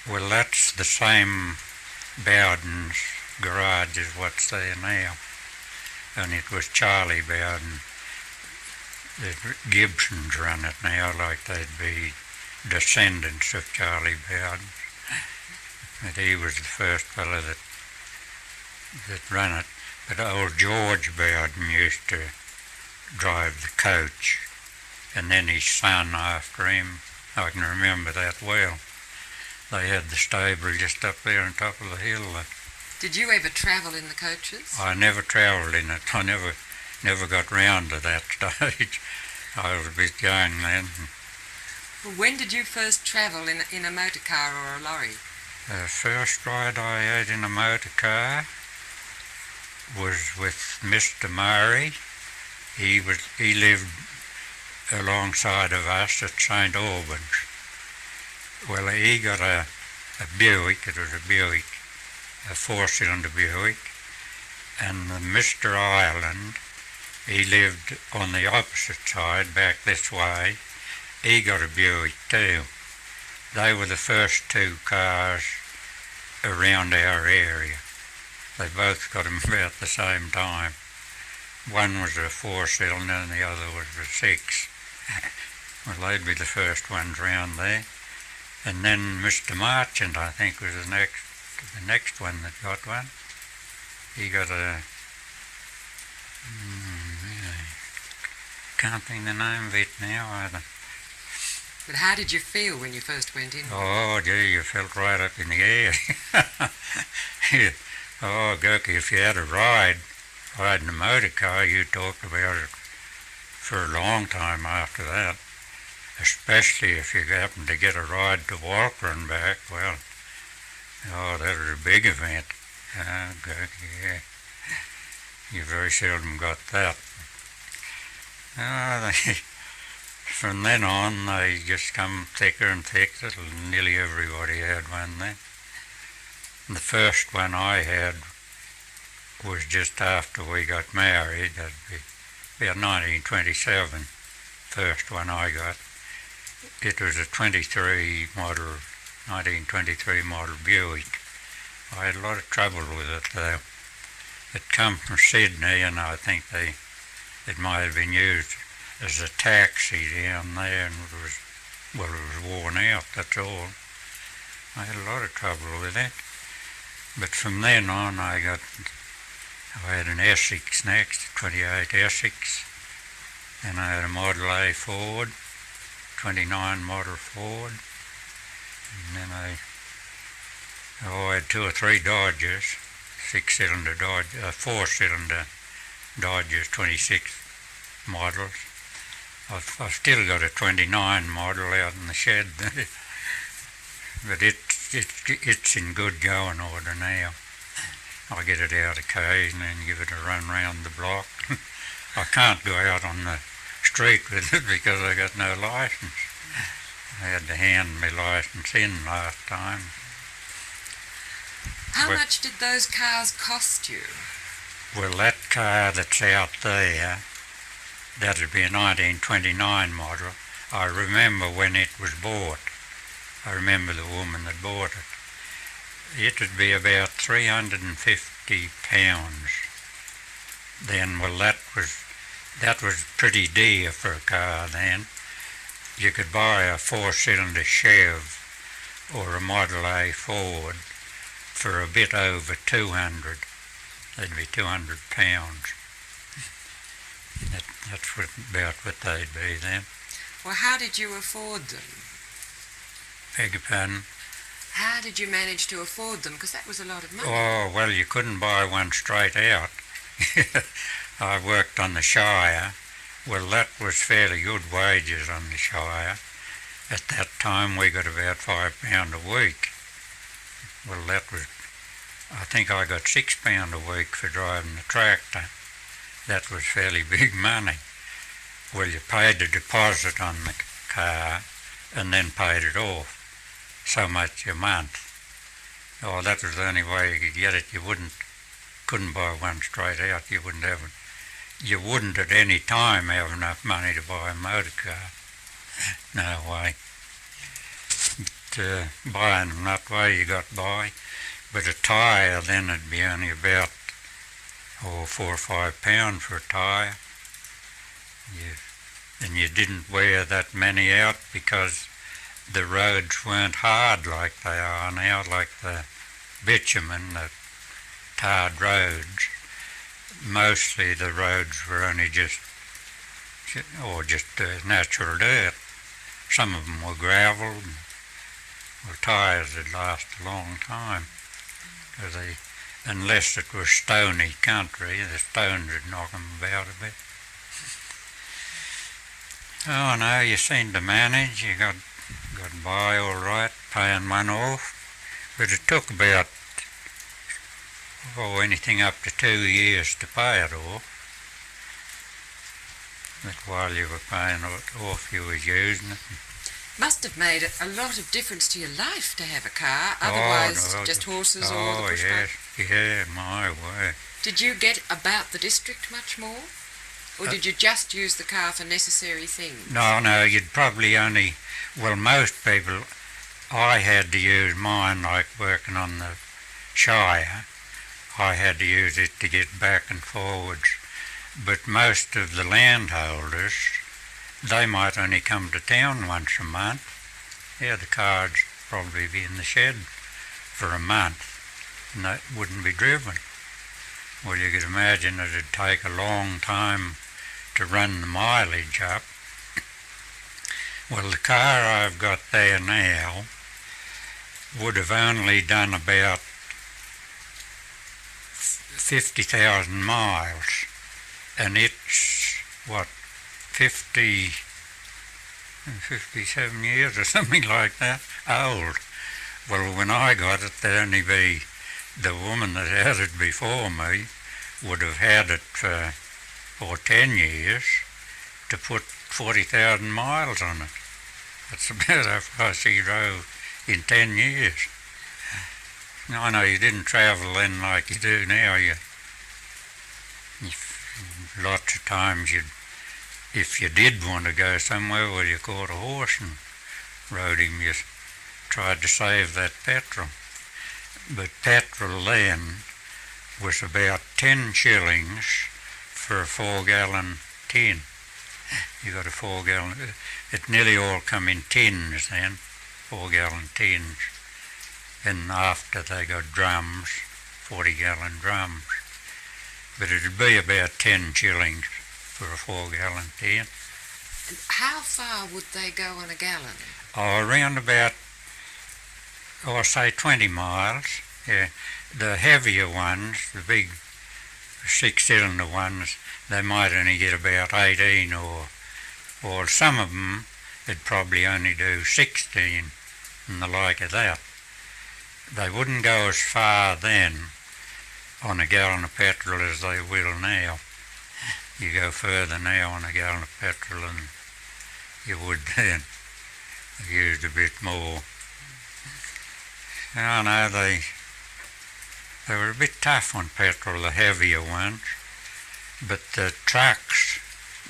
Well, that's the same Bowden's garage as what's there now. And it was Charlie Bowden. The Gibsons run it now, like they'd be descendants of Charlie Bowden. But he was the first fellow that ran it. But old George Bowden used to drive the coach, and then his son after him. I can remember that well. They had the stable just up there on top of the hill. Did you ever travel in the coaches? I never travelled in it. I never got round to that stage. I was a bit young then. Well, when did you first travel in a motor car or a lorry? The first ride I had in a motor car was with Mr. Murray. He lived alongside of us at St. Albans. Well, he got a Buick. It was a Buick, a 4-cylinder Buick, and Mr. Ireland, he lived on the opposite side, back this way. He got a Buick too. They were the first 2 cars around our area. They both got them about the same time. One was a 4-cylinder and the other was a 6. Well, they'd be the first ones round there. And then Mr. Marchant, I think, was the next one that got one. He got a... can't think the name of it now either. But how did you feel when you first went in? Oh, gee, you felt right up in the air. Oh, Gurky, if you had a riding a motor car, you talked about it for a long time after that. Especially if you happened to get a ride to Walcha and back, well, oh, that was a big event. Oh, Gurky, yeah. You very seldom got that. Oh, from then on, they just come thicker and thicker. Nearly everybody had one then. And the first one I had was just after we got married. That'd be about 1927, first one I got. It was a 1923 model Buick. I had a lot of trouble with it though. It come from Sydney, and I think it might have been used as a taxi down there, and it was worn out, that's all. I had a lot of trouble with it. But from then on I had an Essex next, 28 Essex. Then I had a Model A Ford, 29 model Ford. And then I had 2 or 3 Dodgers, 6-cylinder Dodge, 4-cylinder Dodgers, 26 models. I've still got a 29 model out in the shed, but it's in good going order now. I get it out occasionally and give it a run round the block. I can't go out on the street with it because I got no license. I had to hand my license in last time. How much did those cars cost you? Well, that car that's out there, that'd be a 1929 model. I remember when it was bought. I remember the woman that bought it. It would be about £350 then. Well, that was pretty dear for a car then. You could buy a 4-cylinder Chev or a Model A Ford for a bit over 200. They'd be £200. That's about what they'd be then. Well, how did you afford them? Beg your pardon? How did you manage to afford them? Because that was a lot of money. Oh, well, you couldn't buy one straight out. I worked on the Shire. Well, that was fairly good wages on the Shire. At that time, we got about £5 a week. Well, I think I got £6 a week for driving the tractor. That was fairly big money. Well, you paid the deposit on the car and then paid it off, so much a month. Oh, that was the only way you could get it. You couldn't buy one straight out. You wouldn't at any time have enough money to buy a motor car. No way. But, buying them that way you got by. But a tyre then it'd be only about £4 or £5 for a tyre. And you didn't wear that many out because the roads weren't hard like they are now, like the bitumen, the tarred roads. Mostly the roads were only just natural dirt. Some of them were gravel. Well, tyres would last a long time, because unless it was stony country, the stones would knock them about a bit. Oh no, you seemed to manage. You got by all right, paying one off. But it took about anything up to 2 years to pay it off. But while you were paying it off, you were using it. Must have made a lot of difference to your life to have a car. Otherwise, just horses or the push yes, yeah, my way. Did you get about the district much more? Or did you just use the car for necessary things? No, you'd probably only... Well, most people... I had to use mine, like working on the Shire. I had to use it to get back and forwards. but most of the landholders, they might only come to town once a month. Yeah, the car'd probably be in the shed for a month, and that wouldn't be driven. Well, you could imagine it'd take a long time to run the mileage up. Well, the car I've got there now would have only done about 50,000 miles, and it's, 57 years or something like that old. Well, when I got it, there'd only be the woman that had it before me would have had it for 10 years to put 40,000 miles on it. That's about how fast she drove in 10 years. I know you didn't travel then like you do now. Lots of times if you did want to go somewhere, well, you caught a horse and rode him. You tried to save that petrol. But petrol then was about 10 shillings for a 4-gallon tin. You got a 4-gallon. It nearly all come in tins then, 4-gallon tins. And after they got drums, 40-gallon drums. But it'd be about 10 shillings for a 4-gallon tin. How far would they go on a gallon? Oh, around about, say 20 miles. Yeah. The heavier ones, the big 6-cylinder ones, they might only get about 18 or some of them, it'd probably only do 16 and the like of that. They wouldn't go as far then on a gallon of petrol as they will now. You go further now on a gallon of petrol than you would then. They used a bit more. I know they were a bit tough on petrol, the heavier ones, but the trucks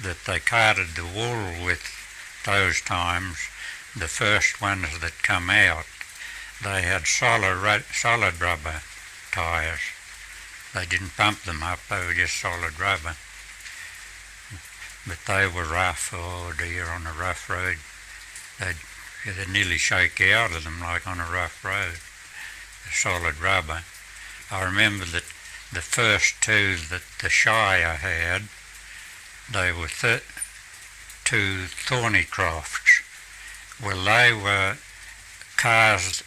that they carted the wool with those times, the first ones that come out, they had solid rubber tyres. They didn't pump them up, they were just solid rubber. But they were rough, oh dear, on a rough road. They'd nearly shake you out of them like on a rough road, the solid rubber. I remember that the first two that the Shire had, they were two Thornycrofts. Well, they were trucks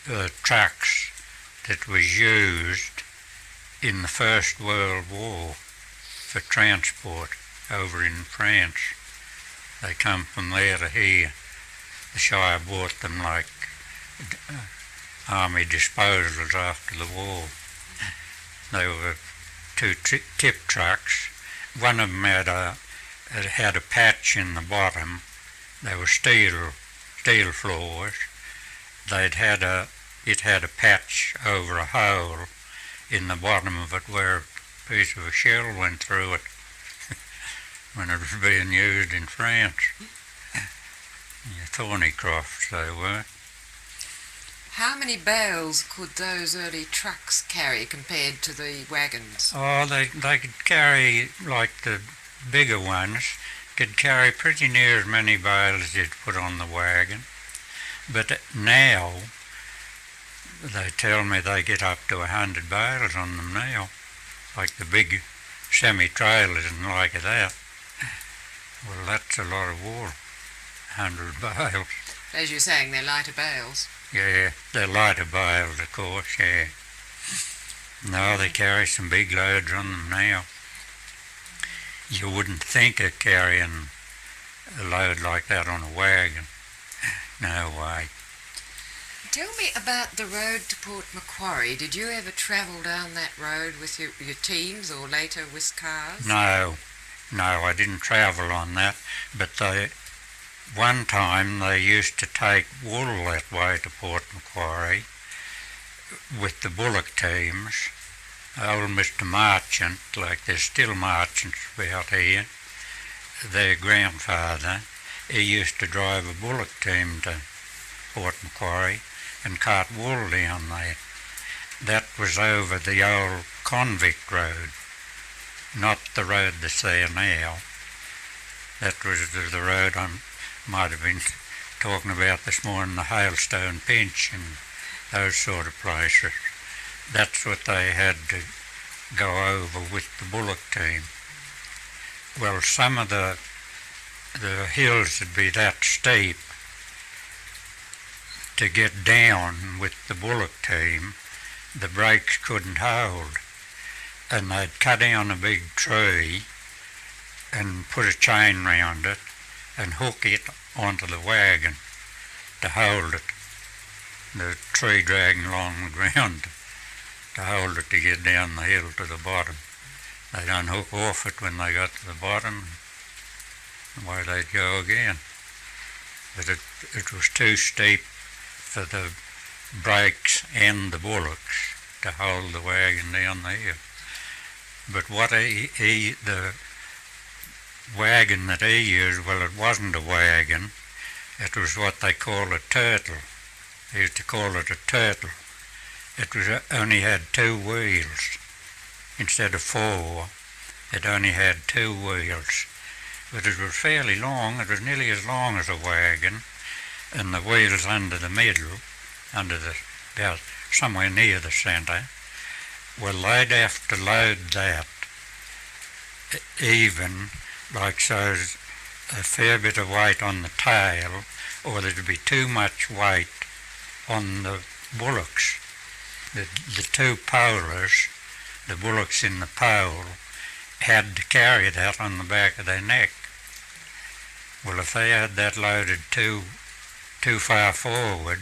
that was used in the First World War for transport over in France. They come from there to here. The Shire bought them like army disposals after the war. They were two tip trucks. One of them had a patch in the bottom. They were steel floors. It had a patch over a hole in the bottom of it where a piece of a shell went through it when it was being used in France. Thornycrofts they were. How many bales could those early trucks carry compared to the wagons? Oh, they could carry, like the bigger ones, could carry pretty near as many bales as you'd put on the wagon. But now, they tell me they get up to 100 bales on them now, like the big semi-trailers and like that. Well, that's a lot of wool, 100 bales. As you're saying, they're lighter bales. Yeah, they're lighter bales, of course, yeah. No, they carry some big loads on them now. You wouldn't think of carrying a load like that on a wagon. No way. Tell me about the road to Port Macquarie. Did you ever travel down that road with your teams or later with cars? No, I didn't travel on that, but one time they used to take wool that way to Port Macquarie with the bullock teams. Old Mr. Marchant, like there's still Marchants about here, their grandfather, he used to drive a bullock team to Port Macquarie and cart wool down there. That was over the old convict road. not the road that's there now. That was the road I might have been talking about this morning, the Hailstone Pinch and those sort of places. That's what they had to go over with the bullock team. Well, some of the hills would be that steep to get down with the bullock team, the brakes couldn't hold. And they'd cut down a big tree and put a chain round it and hook it onto the wagon to hold it. The tree dragging along the ground to hold it to get down the hill to the bottom. They'd unhook off it when they got to the bottom, and away they'd go again. But it was too steep for the brakes and the bullocks to hold the wagon down the hill. But what the wagon that he used, well, it wasn't a wagon. It was what they call a turtle. They used to call it a turtle. It was only had 2 wheels instead of 4. It only had 2 wheels, but it was fairly long. It was nearly as long as a wagon, and the wheels under the middle, about somewhere near the centre. Well, they'd have to load that even, like so, a fair bit of weight on the tail, or there'd be too much weight on the bullocks. The 2 polers, the bullocks in the pole, had to carry that on the back of their neck. Well, if they had that loaded too far forward,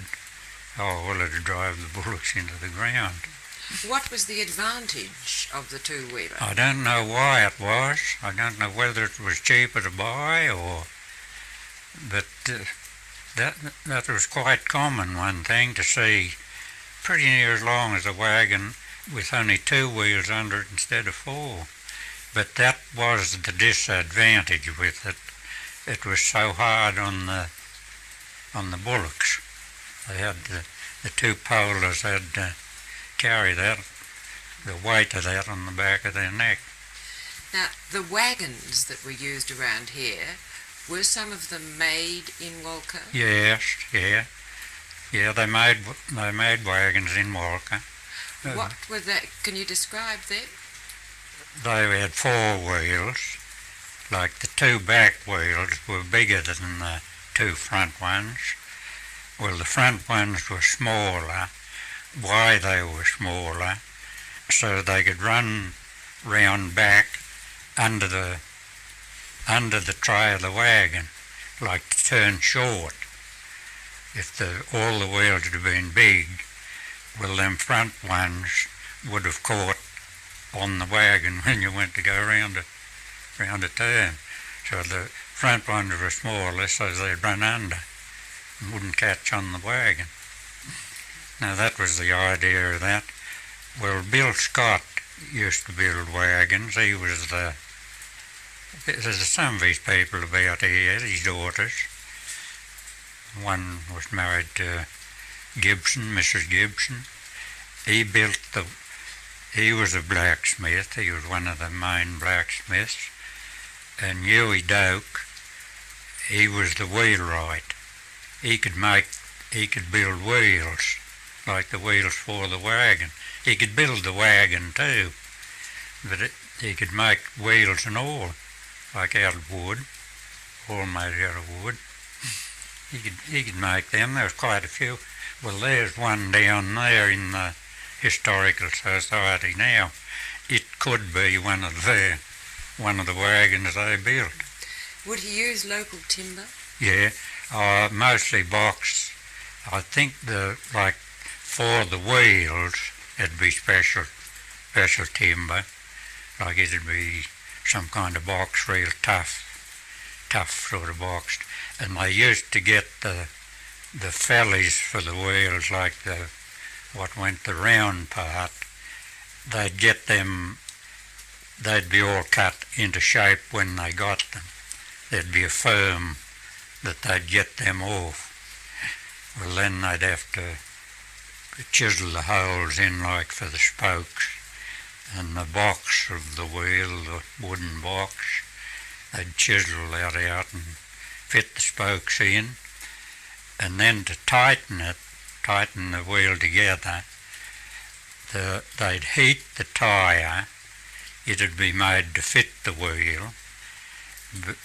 it'd drive the bullocks into the ground. What was the advantage of the 2-wheeler? I don't know why it was. I don't know whether it was cheaper to buy but that was quite common, one thing, to see pretty near as long as a wagon with only 2 wheels under it instead of 4. But that was the disadvantage with it. It was so hard on the bullocks. They had the 2 polers had to carry that, the weight of that on the back of their neck. Now, the wagons that were used around here, were some of them made in Walcha? Yes, yeah. Yeah, they made wagons in Walcha. What were they? Can you describe them? They had 4 wheels. Like the 2 back wheels were bigger than the 2 front ones. Well, the front ones were smaller. Why they were smaller? So they could run round back under the tray of the wagon, like to turn short. If all the wheels had been big, well, them front ones would have caught on the wagon when you went to go round a turn. So the front ones were smaller, so they'd run under and wouldn't catch on the wagon. Now that was the idea of that. Well, Bill Scott used to build wagons. He was there's some of his people about here, his daughters. One was married to Gibson, Mrs. Gibson. He was a blacksmith. He was one of the main blacksmiths. And Huey Doak, he was the wheelwright. He could build wheels, like the wheels for the wagon. He could build the wagon too, but he could make wheels and all, like out of wood, all made out of wood. He could make them. There was quite a few. Well, there's one down there in the Historical Society now. It could be one of the wagons they built. Would he use local timber? Yeah, mostly box. I think for the wheels it'd be special timber, like it'd be some kind of box, real tough sort of box. And they used to get the fellies for the wheels, like what went the round part. They'd get them. They'd be all cut into shape when they got them. There'd be a firm that they'd get them off. Well, then they'd have to chisel the holes in, like for the spokes, and the box of the wheel, the wooden box, they'd chisel that out and fit the spokes in, and then to tighten the wheel together, they'd heat the tyre. It'd be made to fit the wheel, but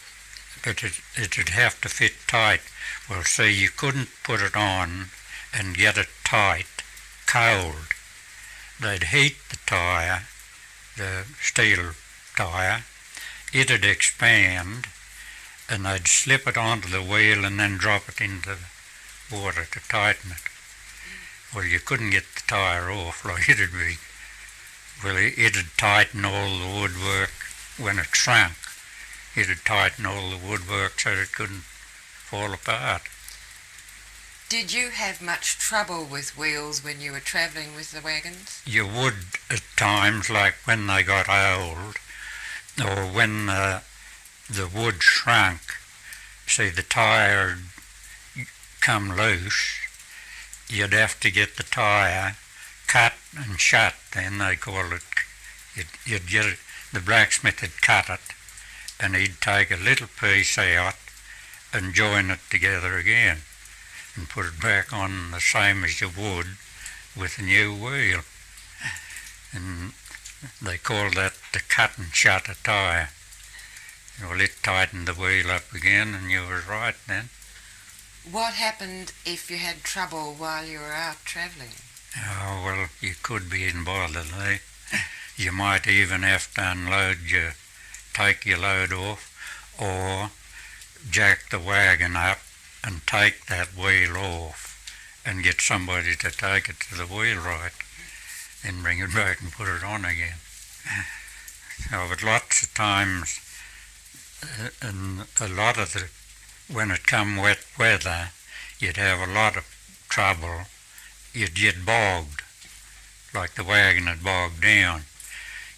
it'd have to fit tight. Well, see, you couldn't put it on and get it tight, cold. They'd heat the tyre, the steel tyre, it'd expand, and they'd slip it onto the wheel and then drop it into the water to tighten it. Well, you couldn't get the tyre off, like it'd tighten all the woodwork when it shrunk. It'd tighten all the woodwork so it couldn't fall apart. Did you have much trouble with wheels when you were travelling with the wagons? You would at times, like when they got old, or when the wood shrunk. See, the tyre come loose. You'd have to get the tyre cut and shut, then they call it. You'd get it, the blacksmith would cut it, and he'd take a little piece out and join it together again and put it back on the same as you would with a new wheel. And they call that the cut and shut a tyre. Well, it tightened the wheel up again, and you were right then. What happened if you had trouble while you were out travelling? Oh, well, you could be in bother, eh? You might even have to take your load off, or jack the wagon up and take that wheel off and get somebody to take it to the wheelwright and bring it back and put it on again. So, but lots of times, and a lot of when it come wet weather, you'd have a lot of trouble. You'd get bogged, like the wagon had bogged down.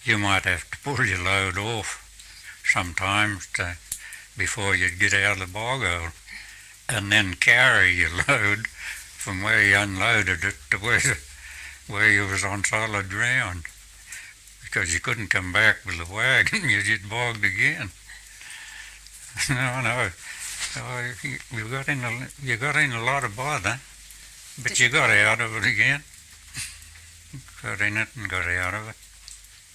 You might have to pull your load off sometimes before you'd get out of the bog hole, and then carry your load from where you unloaded it to where you was on solid ground, because you couldn't come back with the wagon. You'd get bogged again. No. So you got in a lot of bother, but you got out of it again. Got in it and got out of it.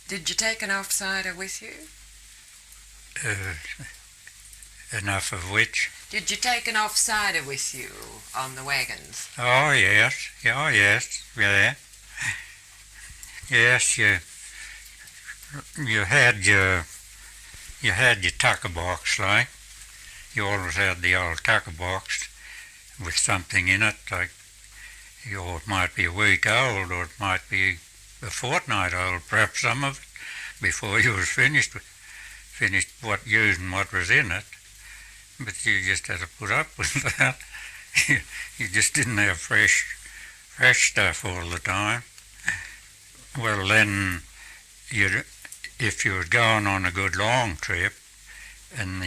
Did you take an off-sider with you? Enough of which? Did you take an off-sider with you on the wagons? Oh yes, yeah. Yes, you had your tucker box, like. You always had the old tucker box with something in it, like, or it might be a week old, or it might be a fortnight old, perhaps some of it, before you was finished using what was in it. But you just had to put up with that. You just didn't have fresh stuff all the time. Well, then, if you were going on a good long trip, and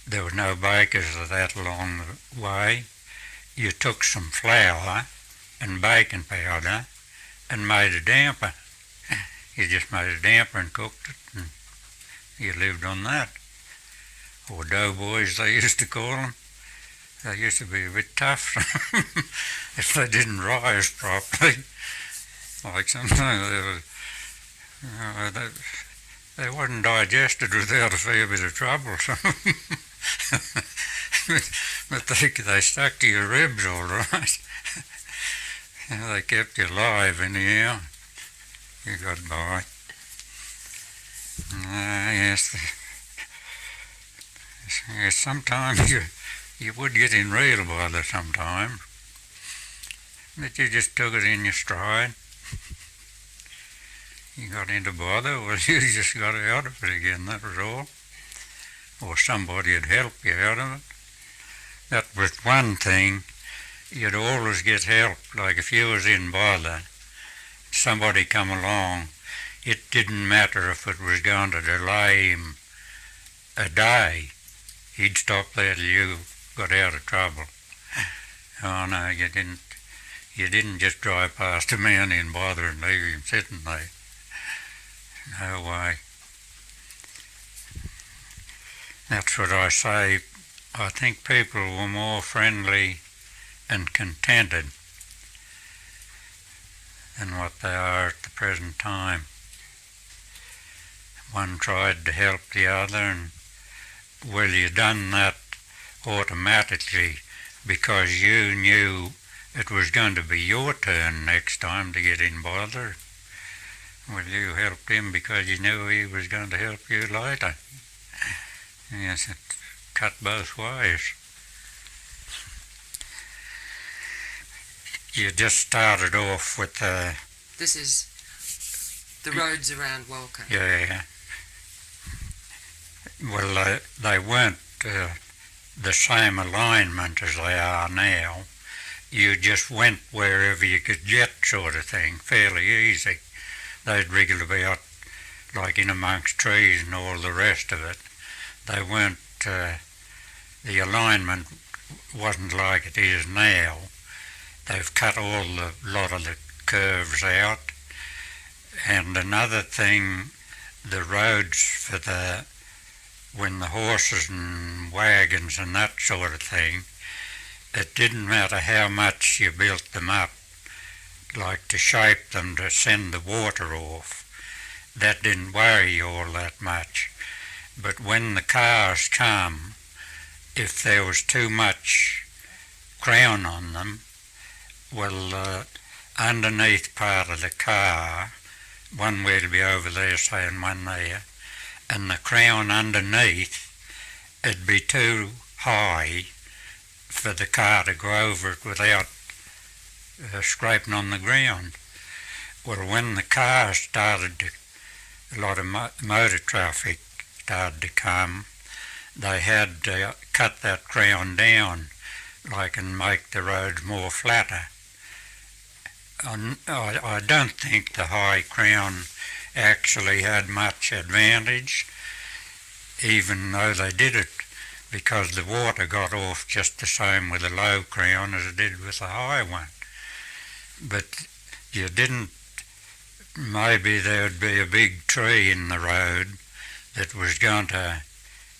there were no bakers that along the way, you took some flour and baking powder and made a damper. You just made a damper and cooked it, and you lived on that. Or doughboys, they used to call them. They used to be a bit tough if they didn't rise properly. Like sometimes they wasn't digested without a fair bit of trouble. But they stuck to your ribs all right. They kept you alive anyhow. You got by. Yes, sometimes you would get in real bother sometimes, but you just took it in your stride. You got into bother, well, you just got out of it again, that was all. Or somebody would help you out of it. That was one thing, you'd always get help. Like if you was in bother, somebody come along, it didn't matter if it was going to delay him a day, he'd stop there till you got out of trouble. Oh no, you didn't just drive past a man in bother and leave him sitting there. No way. That's what I say. I think people were more friendly and contented than what they are at the present time. One tried to help the other, and well, you done that automatically because you knew it was going to be your turn next time to get in bother. Well, you helped him because you knew he was going to help you later. Yes, it cut both ways. You just started off with This is the roads around Walcha. yeah. Well, they weren't the same alignment as they are now. You just went wherever you could get, sort of thing, fairly easy. They'd regularly be out like in amongst trees and all the rest of it. They weren't, the alignment wasn't like it is now. They've cut lot of the curves out. And another thing, the roads for when the horses and wagons and that sort of thing, it didn't matter how much you built them up, like to shape them to send the water off. That didn't worry you all that much. But when the cars come, if there was too much crown on them, well, underneath part of the car, one wheel would be over there, say, and one there, and the crown underneath, it'd be too high for the car to go over it without scraping on the ground. Well, when the cars started to, a lot of motor traffic started to come, they had to cut that crown down, like, and make the roads more flatter. I don't think the high crown actually had much advantage, even though they did it, because the water got off just the same with the low crown as it did with the high one. But you didn't, maybe there would be a big tree in the road that was going to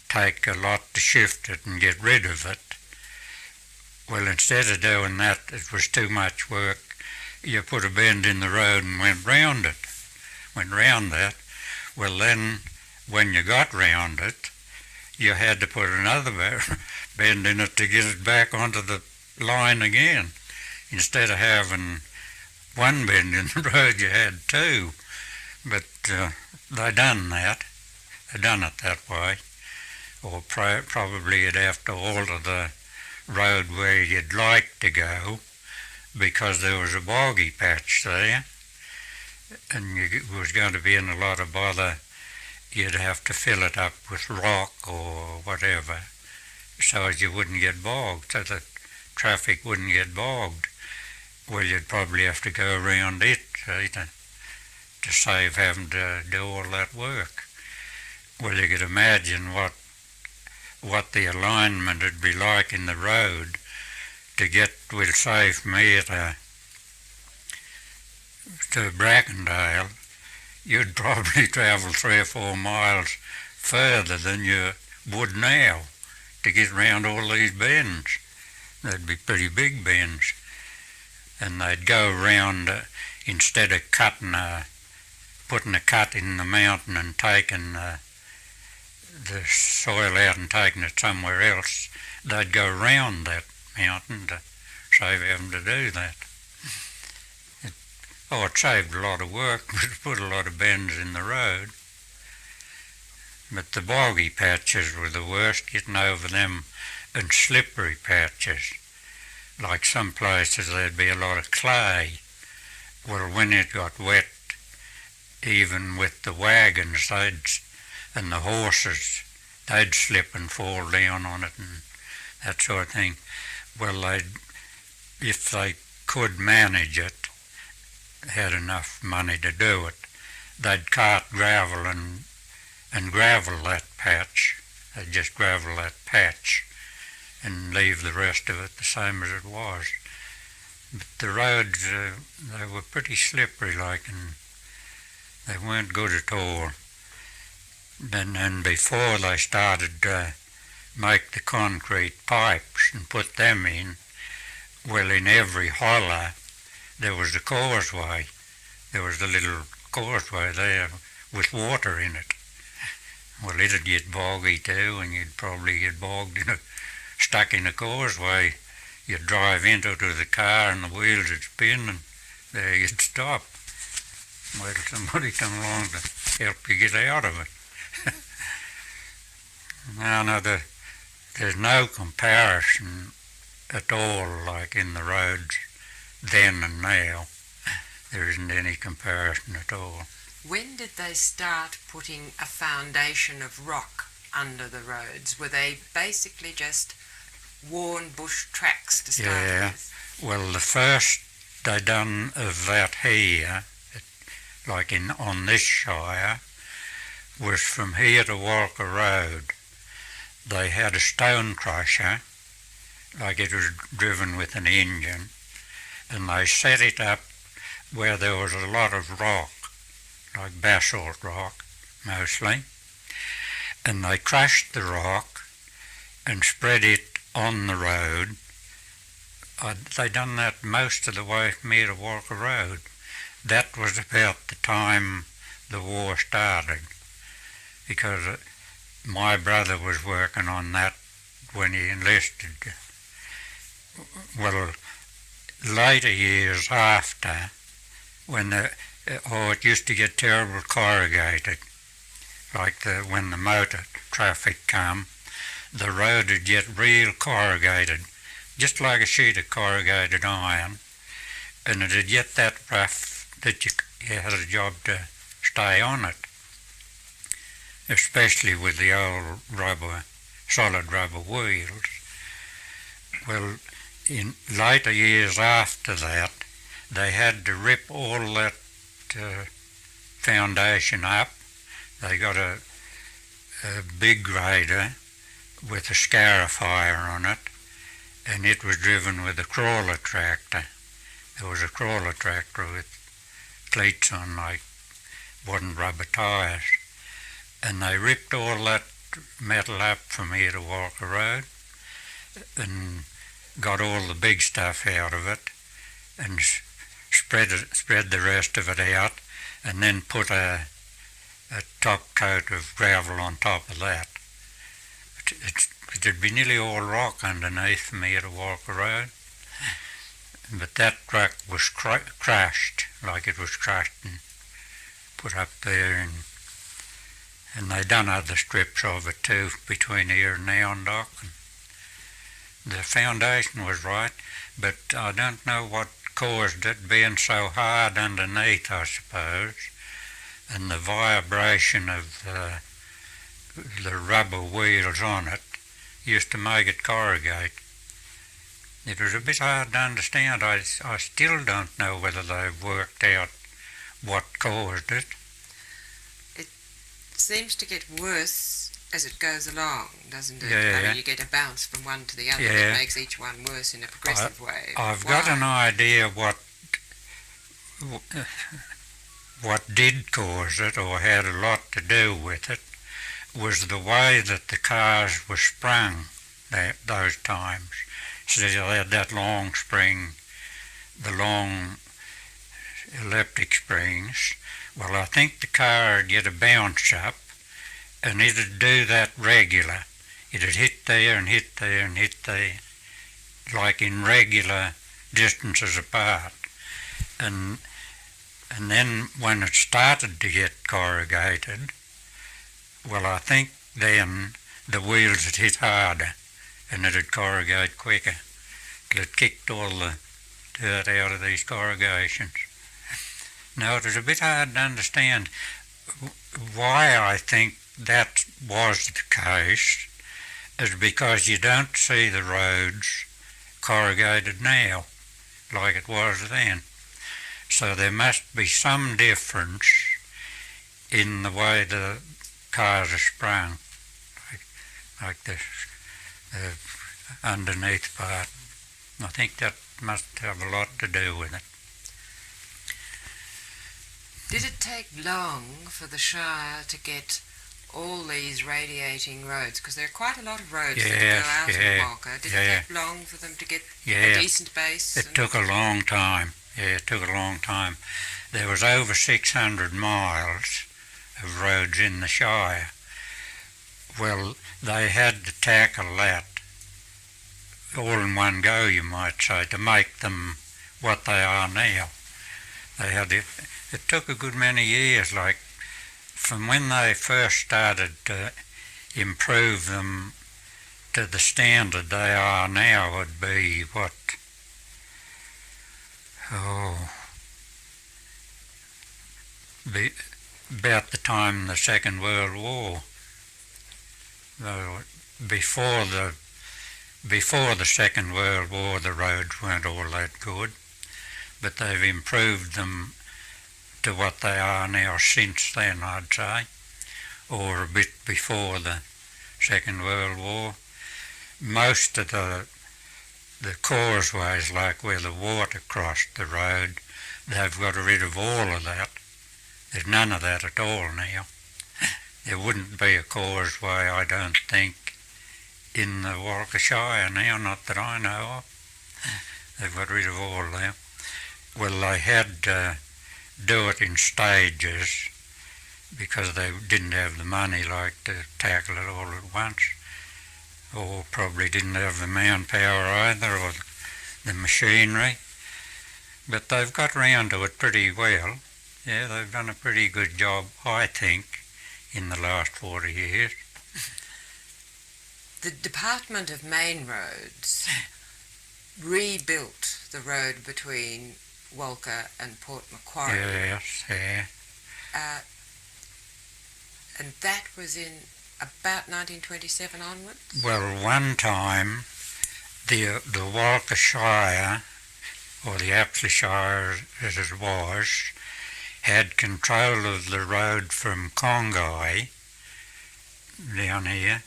take a lot to shift it and get rid of it. Well, instead of doing that, it was too much work. You put a bend in the road and went round that. Well, then, when you got round it, you had to put another bend in it to get it back onto the line again. Instead of having one bend in the road, you had two. But they done that. They done it that way. Or probably you'd have to alter the road where you'd like to go, because there was a boggy patch there, and you was going to be in a lot of bother. You'd have to fill it up with rock or whatever, so as you wouldn't get bogged, so the traffic wouldn't get bogged. Well, you'd probably have to go around it, see, to save having to do all that work. Well, you could imagine what the alignment would be like in the road to get, we'll say, from here to Brackendale. You'd probably travel 3 or 4 miles further than you would now to get round all these bends. They'd be pretty big bends. And they'd go round, instead of putting a cut in the mountain and taking the soil out and taking it somewhere else, they'd go round that mountain to save having to do that. It saved a lot of work, but it put a lot of bends in the road. But the boggy patches were the worst, getting over them, and slippery patches. Like some places there'd be a lot of clay. Well, when it got wet, even with the wagons and the horses, they'd slip and fall down on it and that sort of thing. Well, if they could manage it, had enough money to do it, they'd cart gravel and gravel that patch. They'd just gravel that patch and leave the rest of it the same as it was. But the roads, they were pretty slippery like, and They weren't good at all. And before they started to make the concrete pipes and put them in, well, in every hollow there was a causeway. There was a little causeway there with water in it. Well, it'd get boggy too, and you'd probably get bogged stuck in a causeway. You'd drive into it with the car and the wheels would spin and there you'd stop. Wait till somebody come along to help you get out of it. Now, there's no comparison at all like in the roads then and now. There isn't any comparison at all. When did they start putting a foundation of rock under the roads? Were they basically just worn bush tracks to start with? Well, the first they done of that here, like on this shire, was from here to Walcha Road. They had a stone crusher, like it was driven with an engine, and they set it up where there was a lot of rock, like basalt rock mostly, and they crushed the rock and spread it on the road. They done that most of the way from here to Walcha Road. That was about the time the war started, because my brother was working on that when he enlisted. Well, later years after, when it used to get terrible corrugated, like when the motor traffic come, the road would get real corrugated, just like a sheet of corrugated iron, and it'd get that rough that you had a job to stay on it, especially with the old solid rubber wheels. Well, in later years after that, they had to rip all that foundation up. They got a big grader with a scarifier on it, and it was driven with a crawler tractor. There was a crawler tractor with cleats on, like wooden rubber tyres, and they ripped all that metal up from here to Walcha Road and got all the big stuff out of it and spread the rest of it out, and then put a top coat of gravel on top of that. It'd be nearly all rock underneath from here to Walcha Road, but that rock was crushed, like it was crushed and put up there, and they done other strips of it too between here and the Dock. The foundation was right, but I don't know what caused it being so hard underneath, I suppose, and the vibration of the rubber wheels on it used to make it corrugate. It was a bit hard to understand. I still don't know whether they've worked out what caused it. It seems to get worse as it goes along, doesn't it? Yeah. I mean, you get a bounce from one to the other that makes each one worse in a progressive way. I've got an idea what did cause it, or had a lot to do with it, was the way that the cars were sprung those times. So they had that long spring, the long elliptic springs. Well, I think the car would get a bounce up, and it'd do that regular. It'd hit there and hit there and hit there, like in regular distances apart. And then when it started to get corrugated, well, I think then the wheels had hit harder and it'd corrugate quicker till it kicked all the dirt out of these corrugations. Now, it was a bit hard to understand why I think that was the case, is because you don't see the roads corrugated now like it was then. So there must be some difference in the way the cars are sprung, like the underneath part. I think that must have a lot to do with it. Did it take long for the Shire to get all these radiating roads? Because there are quite a lot of roads that go out of Walcha. Did it take long for them to get a decent base? It took a long time. Yeah, it took a long time. There was over 600 miles of roads in the Shire. Well, they had to tackle that all in one go, you might say, to make them what they are now. It took a good many years, like from when they first started to improve them to the standard they are now would be about the time of the Second World War. Before the Second World War, the roads weren't all that good, but they've improved them to what they are now since then, I'd say, or a bit before the Second World War. Most of the causeways, like where the water crossed the road, they've got rid of all of that. There's none of that at all now. There wouldn't be a causeway, I don't think, in the Walcha Shire now, not that I know of. They've got rid of all that. Well, they had to do it in stages because they didn't have the money to tackle it all at once, or probably didn't have the manpower either, or the machinery. But they've got round to it pretty well. Yeah, they've done a pretty good job, I think, in the last 40 years. The Department of Main Roads rebuilt the road between Walcha and Port Macquarie. Yes, yeah. And that was in about 1927 onwards? Well, one time the Walcha Shire, or the Apsley Shire as it was, had control of the road from Congai down here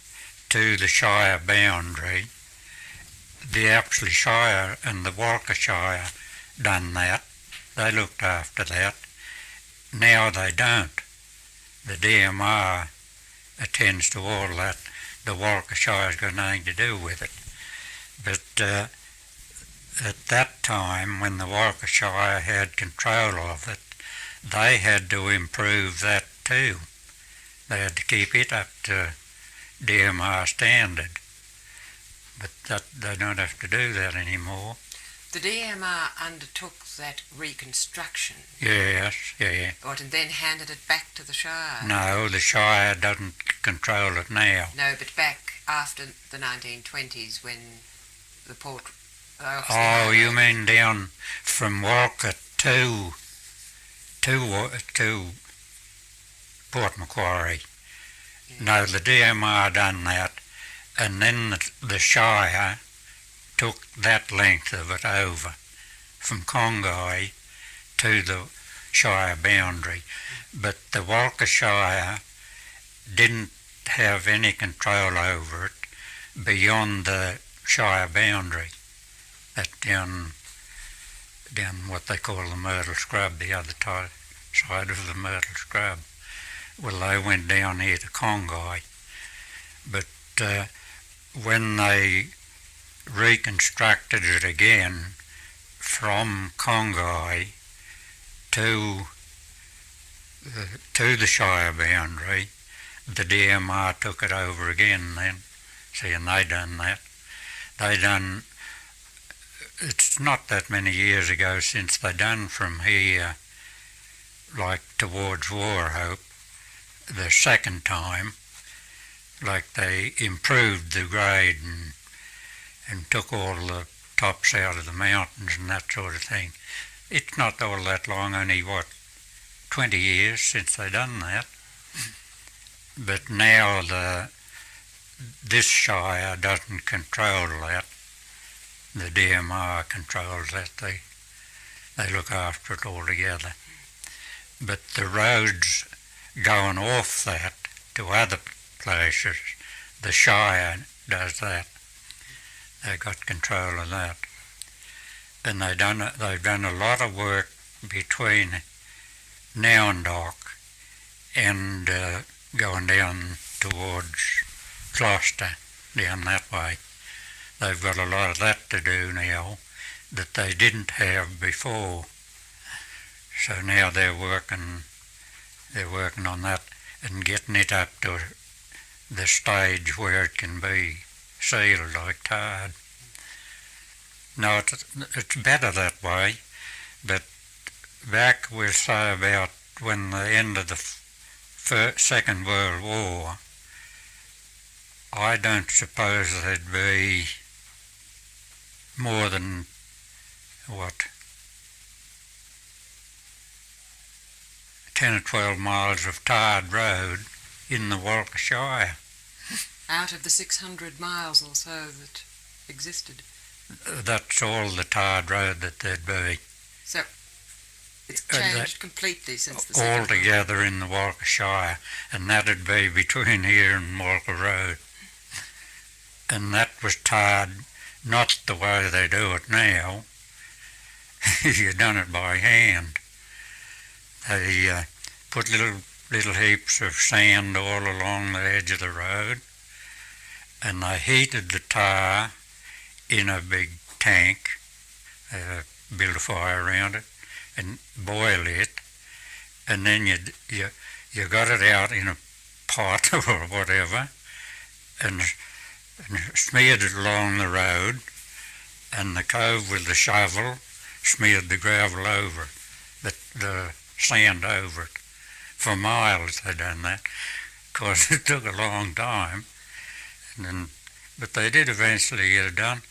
to the Shire boundary. The Apsley Shire and the Walcha Shire done that. They looked after that. Now they don't. The DMR attends to all that. The Walcha Shire's got nothing to do with it. But at that time, when the Walcha Shire had control of it, they had to improve that too. They had to keep it up to DMR standard. But they don't have to do that anymore. The DMR undertook that reconstruction. Yes, yeah. And then handed it back to the Shire. No, the Shire doesn't control it now. No, but back after the 1920s when the port... Oh, you mean down from Walcha to Port Macquarie. Yeah. No, the DMR done that, and then the Shire took that length of it over from Congai to the Shire boundary. But the Walcha Shire didn't have any control over it beyond the Shire boundary, that down what they call the Myrtle Scrub, the other side of the Myrtle Scrub. Well, they went down here to Congai. But when they reconstructed it again from Congai to the Shire boundary, the DMR took it over again then. See, and they done that. It's not that many years ago since they done from here, like towards Warhope, the second time, like they improved the grade and took all the tops out of the mountains and that sort of thing. It's not all that long, only 20 years since they done that. But now this Shire doesn't control that. The DMR controls that. They look after it altogether. But the roads going off that to other places, the Shire does that. They've got control of that. And they've done a lot of work between Nowendock and going down towards Gloucester, down that way. They've got a lot of that to do now that they didn't have before. So now they're working on that and getting it up to the stage where it can be sealed like tarred. No, it's better that way, but back we'll say about when the end of the Second World War, I don't suppose there'd be more than, 10 or 12 miles of tarred road in the Walcha Shire. Out of the 600 miles or so that existed. That's all the tarred road that there'd be. So it's changed completely since the Second World War. Altogether in the Walcha Shire, and that'd be between here and Walcha Road. And that was tarred not the way they do it now. You done it by hand. They put little heaps of sand all along the edge of the road, and they heated the tar in a big tank, build a fire around it, and boil it, and then you got it out in a pot or whatever, and smeared it along the road, and the cove with the shovel smeared the gravel over it, the sand over it. For miles they done that. Of course, it took a long time, but they did eventually get it done.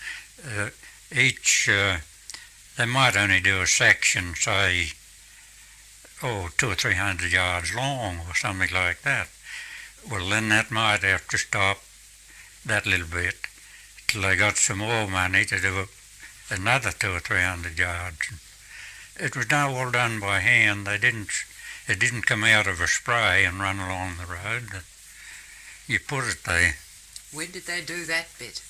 They might only do a section, say, 200 or 300 yards long or something like that. Well, then that might have to stop that little bit till they got some more money to do another 200 or 300 yards. It was now all done by hand. It didn't come out of a spray and run along the road. You put it there. When did they do that bit?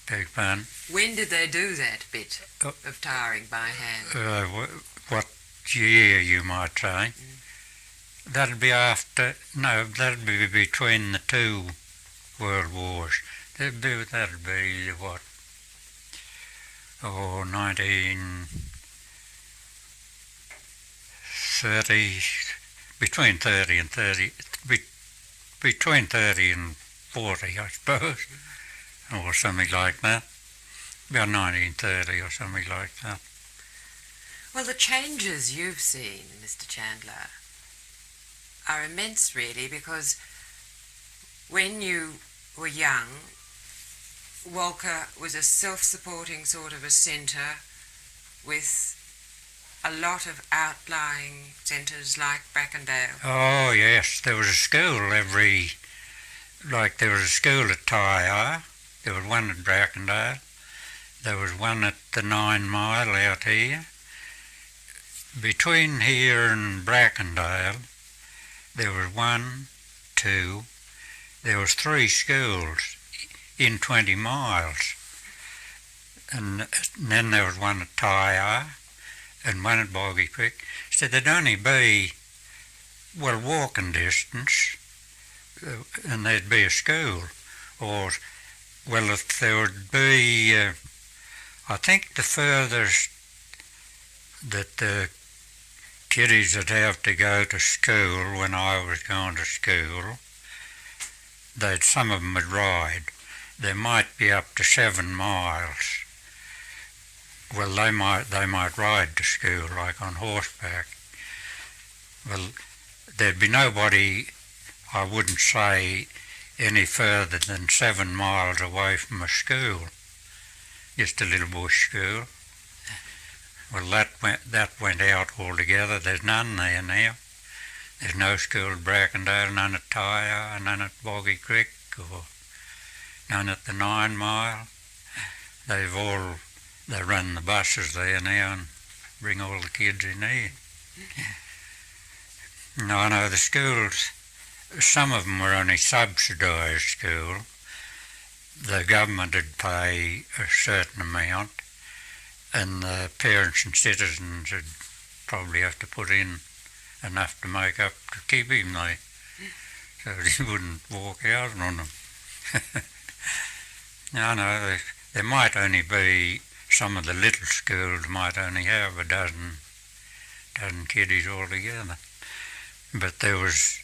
Beg pardon? When did they do that bit of tarring by hand? What year, you might say? That'd be between the two World Wars. That'd be 1930, between 30 and 40, I suppose, or something like that. About 1930 or something like that. Well, the changes you've seen, Mr. Chandler, are immense, really, because when you were young, Walcha was a self-supporting sort of a centre with a lot of outlying centres like Brackendale. Oh, yes, there was a school there was a school at Tyre, there was one at Brackendale, there was one at the 9 Mile out here. Between here and Brackendale, there was there was 3 schools in 20 miles. And then there was one at Tyre and one at Boggy Creek. So there'd only be, walking distance, and there'd be a school. Or, if there would be, I think the furthest that the kiddies would have to go to school when I was going to school, some of them would ride. There might be up to 7 miles. Well, they might ride to school, like on horseback. Well, there'd be nobody, I wouldn't say, any further than 7 miles away from a school. Just a little bush school. Well, that went out altogether. There's none there now. There's no school at Brackendale, none at Tyre, none at Boggy Creek, or none at the 9 Mile. They run the buses there now and bring all the kids in there. No, I know the schools, some of them were only subsidised school. The government would pay a certain amount, and the parents and citizens would probably have to put in enough to make up to keep him there, so that he wouldn't walk out on them. No, there might only be, some of the little schools might only have a dozen kiddies altogether. But there was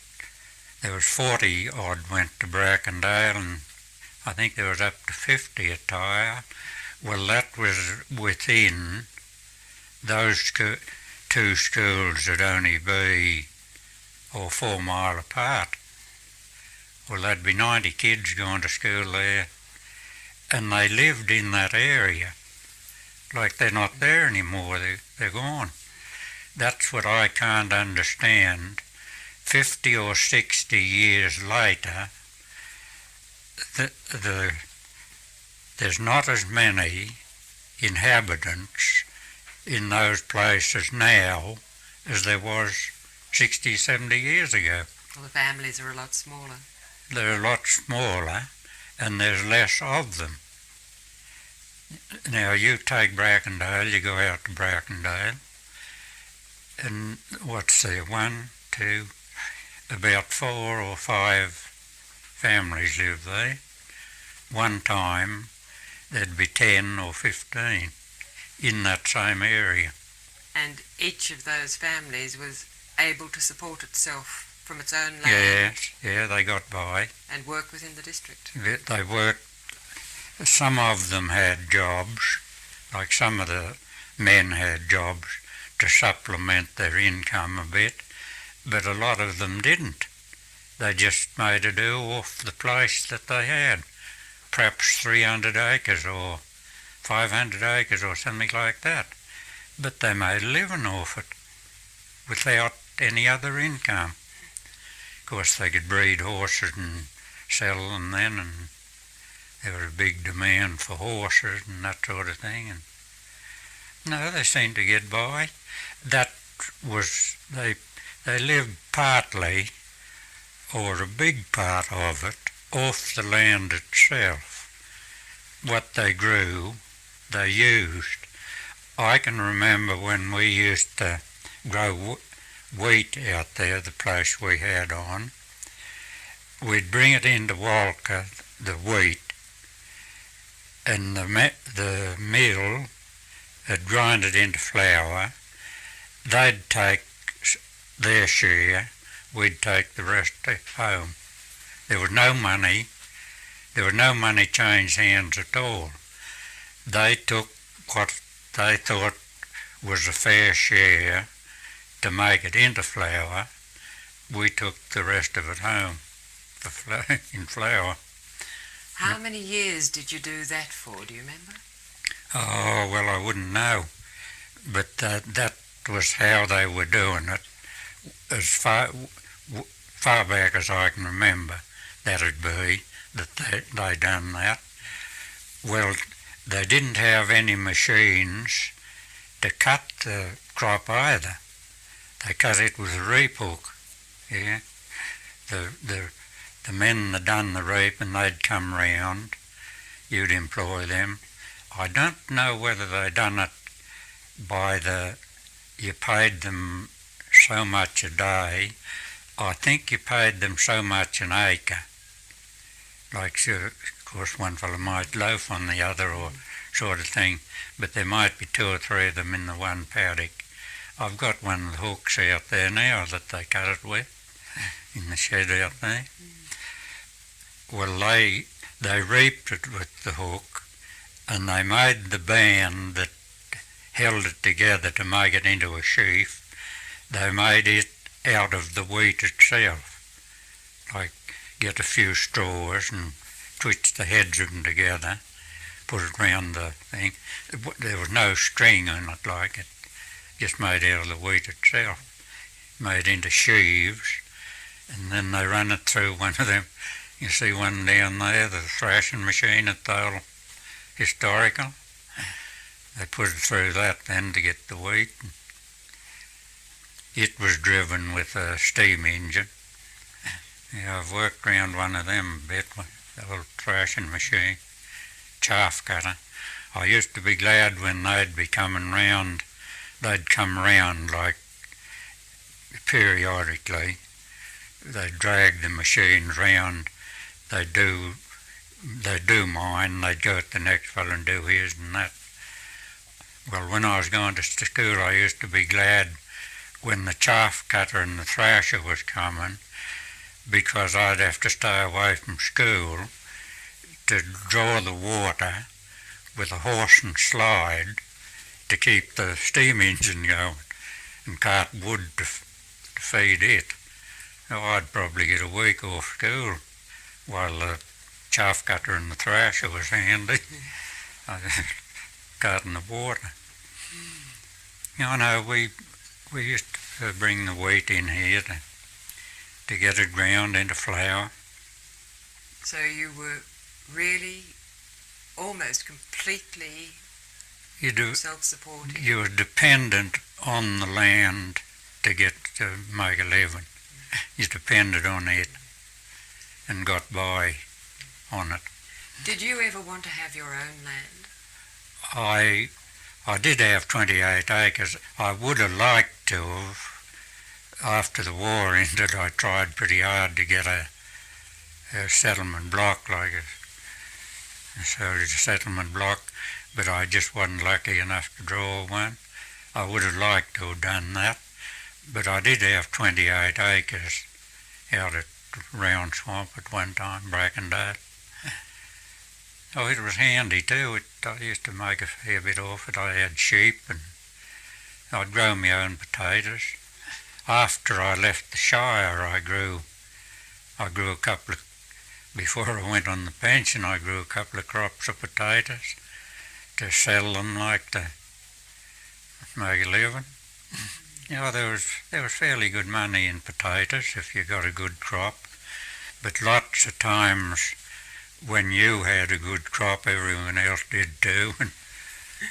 40 odd went to Brackendale, and I think there was up to 50 at Tyre. Well, that was within those two schools would only be 4 mile apart. Well, there'd be 90 kids going to school there, and they lived in that area. Like they're not there anymore, they're gone. That's what I can't understand. 50 or 60 years later, there's not as many inhabitants in those places now as there was 60, 70 years ago. Well, the families are a lot smaller. They're a lot smaller, and there's less of them. Now, you take Brackendale, you go out to Brackendale, and what's there, 1, 2, about 4 or 5 families live there. One time, there'd be 10 or 15 in that same area. And each of those families was able to support itself from its own land? Yes, yeah, they got by. And work within the district? They worked. Some of them had jobs, like some of the men had jobs to supplement their income a bit, but a lot of them didn't. They just made a do off the place that they had, perhaps 300 acres or 500 acres or something like that. But they made a living off it without any other income. Of course, they could breed horses and sell them then, and there was a big demand for horses and that sort of thing. And no, they seemed to get by. That was, they lived partly, or a big part of it, off the land itself. What they grew, they used. I can remember when we used to grow wheat out there, the place we had on, we'd bring it into Walcha, the wheat, and the mill had grind it into flour. They'd take their share, we'd take the rest home. There was no money changed hands at all. They took what they thought was a fair share to make it into flour. We took the rest of it home in flour. How many years did you do that for, do you remember? Oh, well, I wouldn't know. But that was how they were doing it. As far back as I can remember, that'd be that they done that. Well, they didn't have any machines to cut the crop either. They cut it with a reap hook. Yeah, the men that done the reap, and they'd come round. You'd employ them. I don't know whether they done it by you paid them so much a day. I think you paid them so much an acre. Like, sure, of course, one fellow might loaf on the other or sort of thing, but there might be 2 or 3 of them in the one paddock. I've got one of the hooks out there now that they cut it with, in the shed out there. Well, they reaped it with the hook, and they made the band that held it together to make it into a sheaf. They made it out of the wheat itself, like get a few straws and twitch the heads of them together, put it round the thing. There was no string on it like it, just made out of the wheat itself, made into sheaves, and then they run it through one of them. You see one down there, the thrashing machine at the old historical. They put it through that then to get the wheat. It was driven with a steam engine. Yeah, I've worked around one of them a bit, with the old thrashing machine, chaff cutter. I used to be glad when they'd be coming round. They'd come round like periodically. They drag the machines round. They do mine. They'd go at the next fellow and do his and that. Well, when I was going to school, I used to be glad when the chaff cutter and the thrasher was coming, because I'd have to stay away from school to draw the water with a horse and slide to keep the steam engine going and cart wood to feed it. So I'd probably get a week off school while the chaff cutter and the thrasher was handy, carting the water. You know, we used to bring the wheat in here to get it ground into flour. So you were really almost completely self-supporting? You were dependent on the land to make a living. You depended on it and got by on it. Did you ever want to have your own land? I did have 28 acres. I would have liked to have. After the war ended, I tried pretty hard to get a settlement block, like a settlement block, but I just wasn't lucky enough to draw one. I would have liked to have done that, but I did have 28 acres out at Round Swamp at one time, Brackendale. Oh, it was handy too. I used to make a fair bit off it. I had sheep and I'd grow my own potatoes. After I left the shire, I grew a couple of, before I went on the pension, I grew a couple of crops of potatoes to sell them, like to make a living. You know, there was fairly good money in potatoes if you got a good crop, but lots of times when you had a good crop, everyone else did too,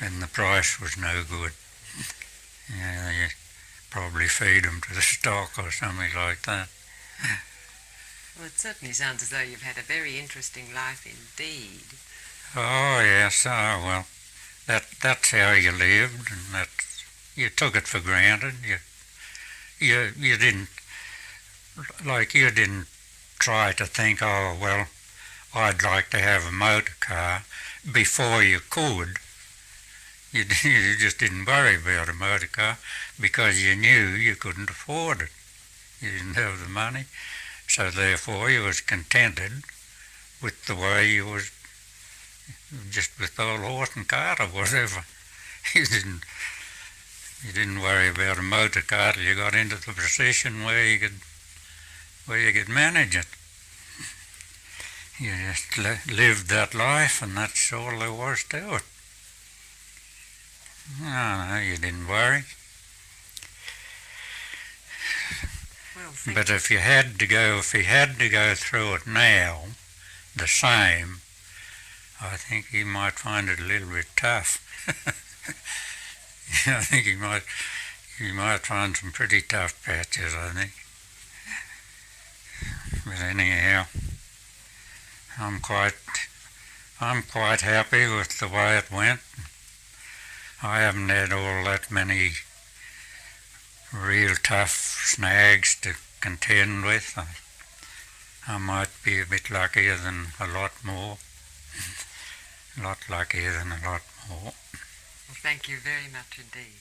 and the price was no good. Yeah, you probably feed them to the stock or something like that. Well, it certainly sounds as though you've had a very interesting life indeed. Oh yes, well, that's how you lived, and you took it for granted. You didn't try to think, oh well, I'd like to have a motor car before you could. You just didn't worry about a motor car because you knew you couldn't afford it. You didn't have the money, so therefore you was contented with the way you was, just with the old horse and cart or whatever. You didn't worry about a motor car till you got into the position where you could manage it. You just lived that life, and that's all there was to it. No, you didn't worry. Well, but if you had to go through it now, the same, I think he might find it a little bit tough. I think he might find some pretty tough patches, I think. But anyhow, I'm quite happy with the way it went. I haven't had all that many real tough snags to contend with. I might be a bit luckier than a lot more. A lot luckier than a lot more. Well, thank you very much indeed.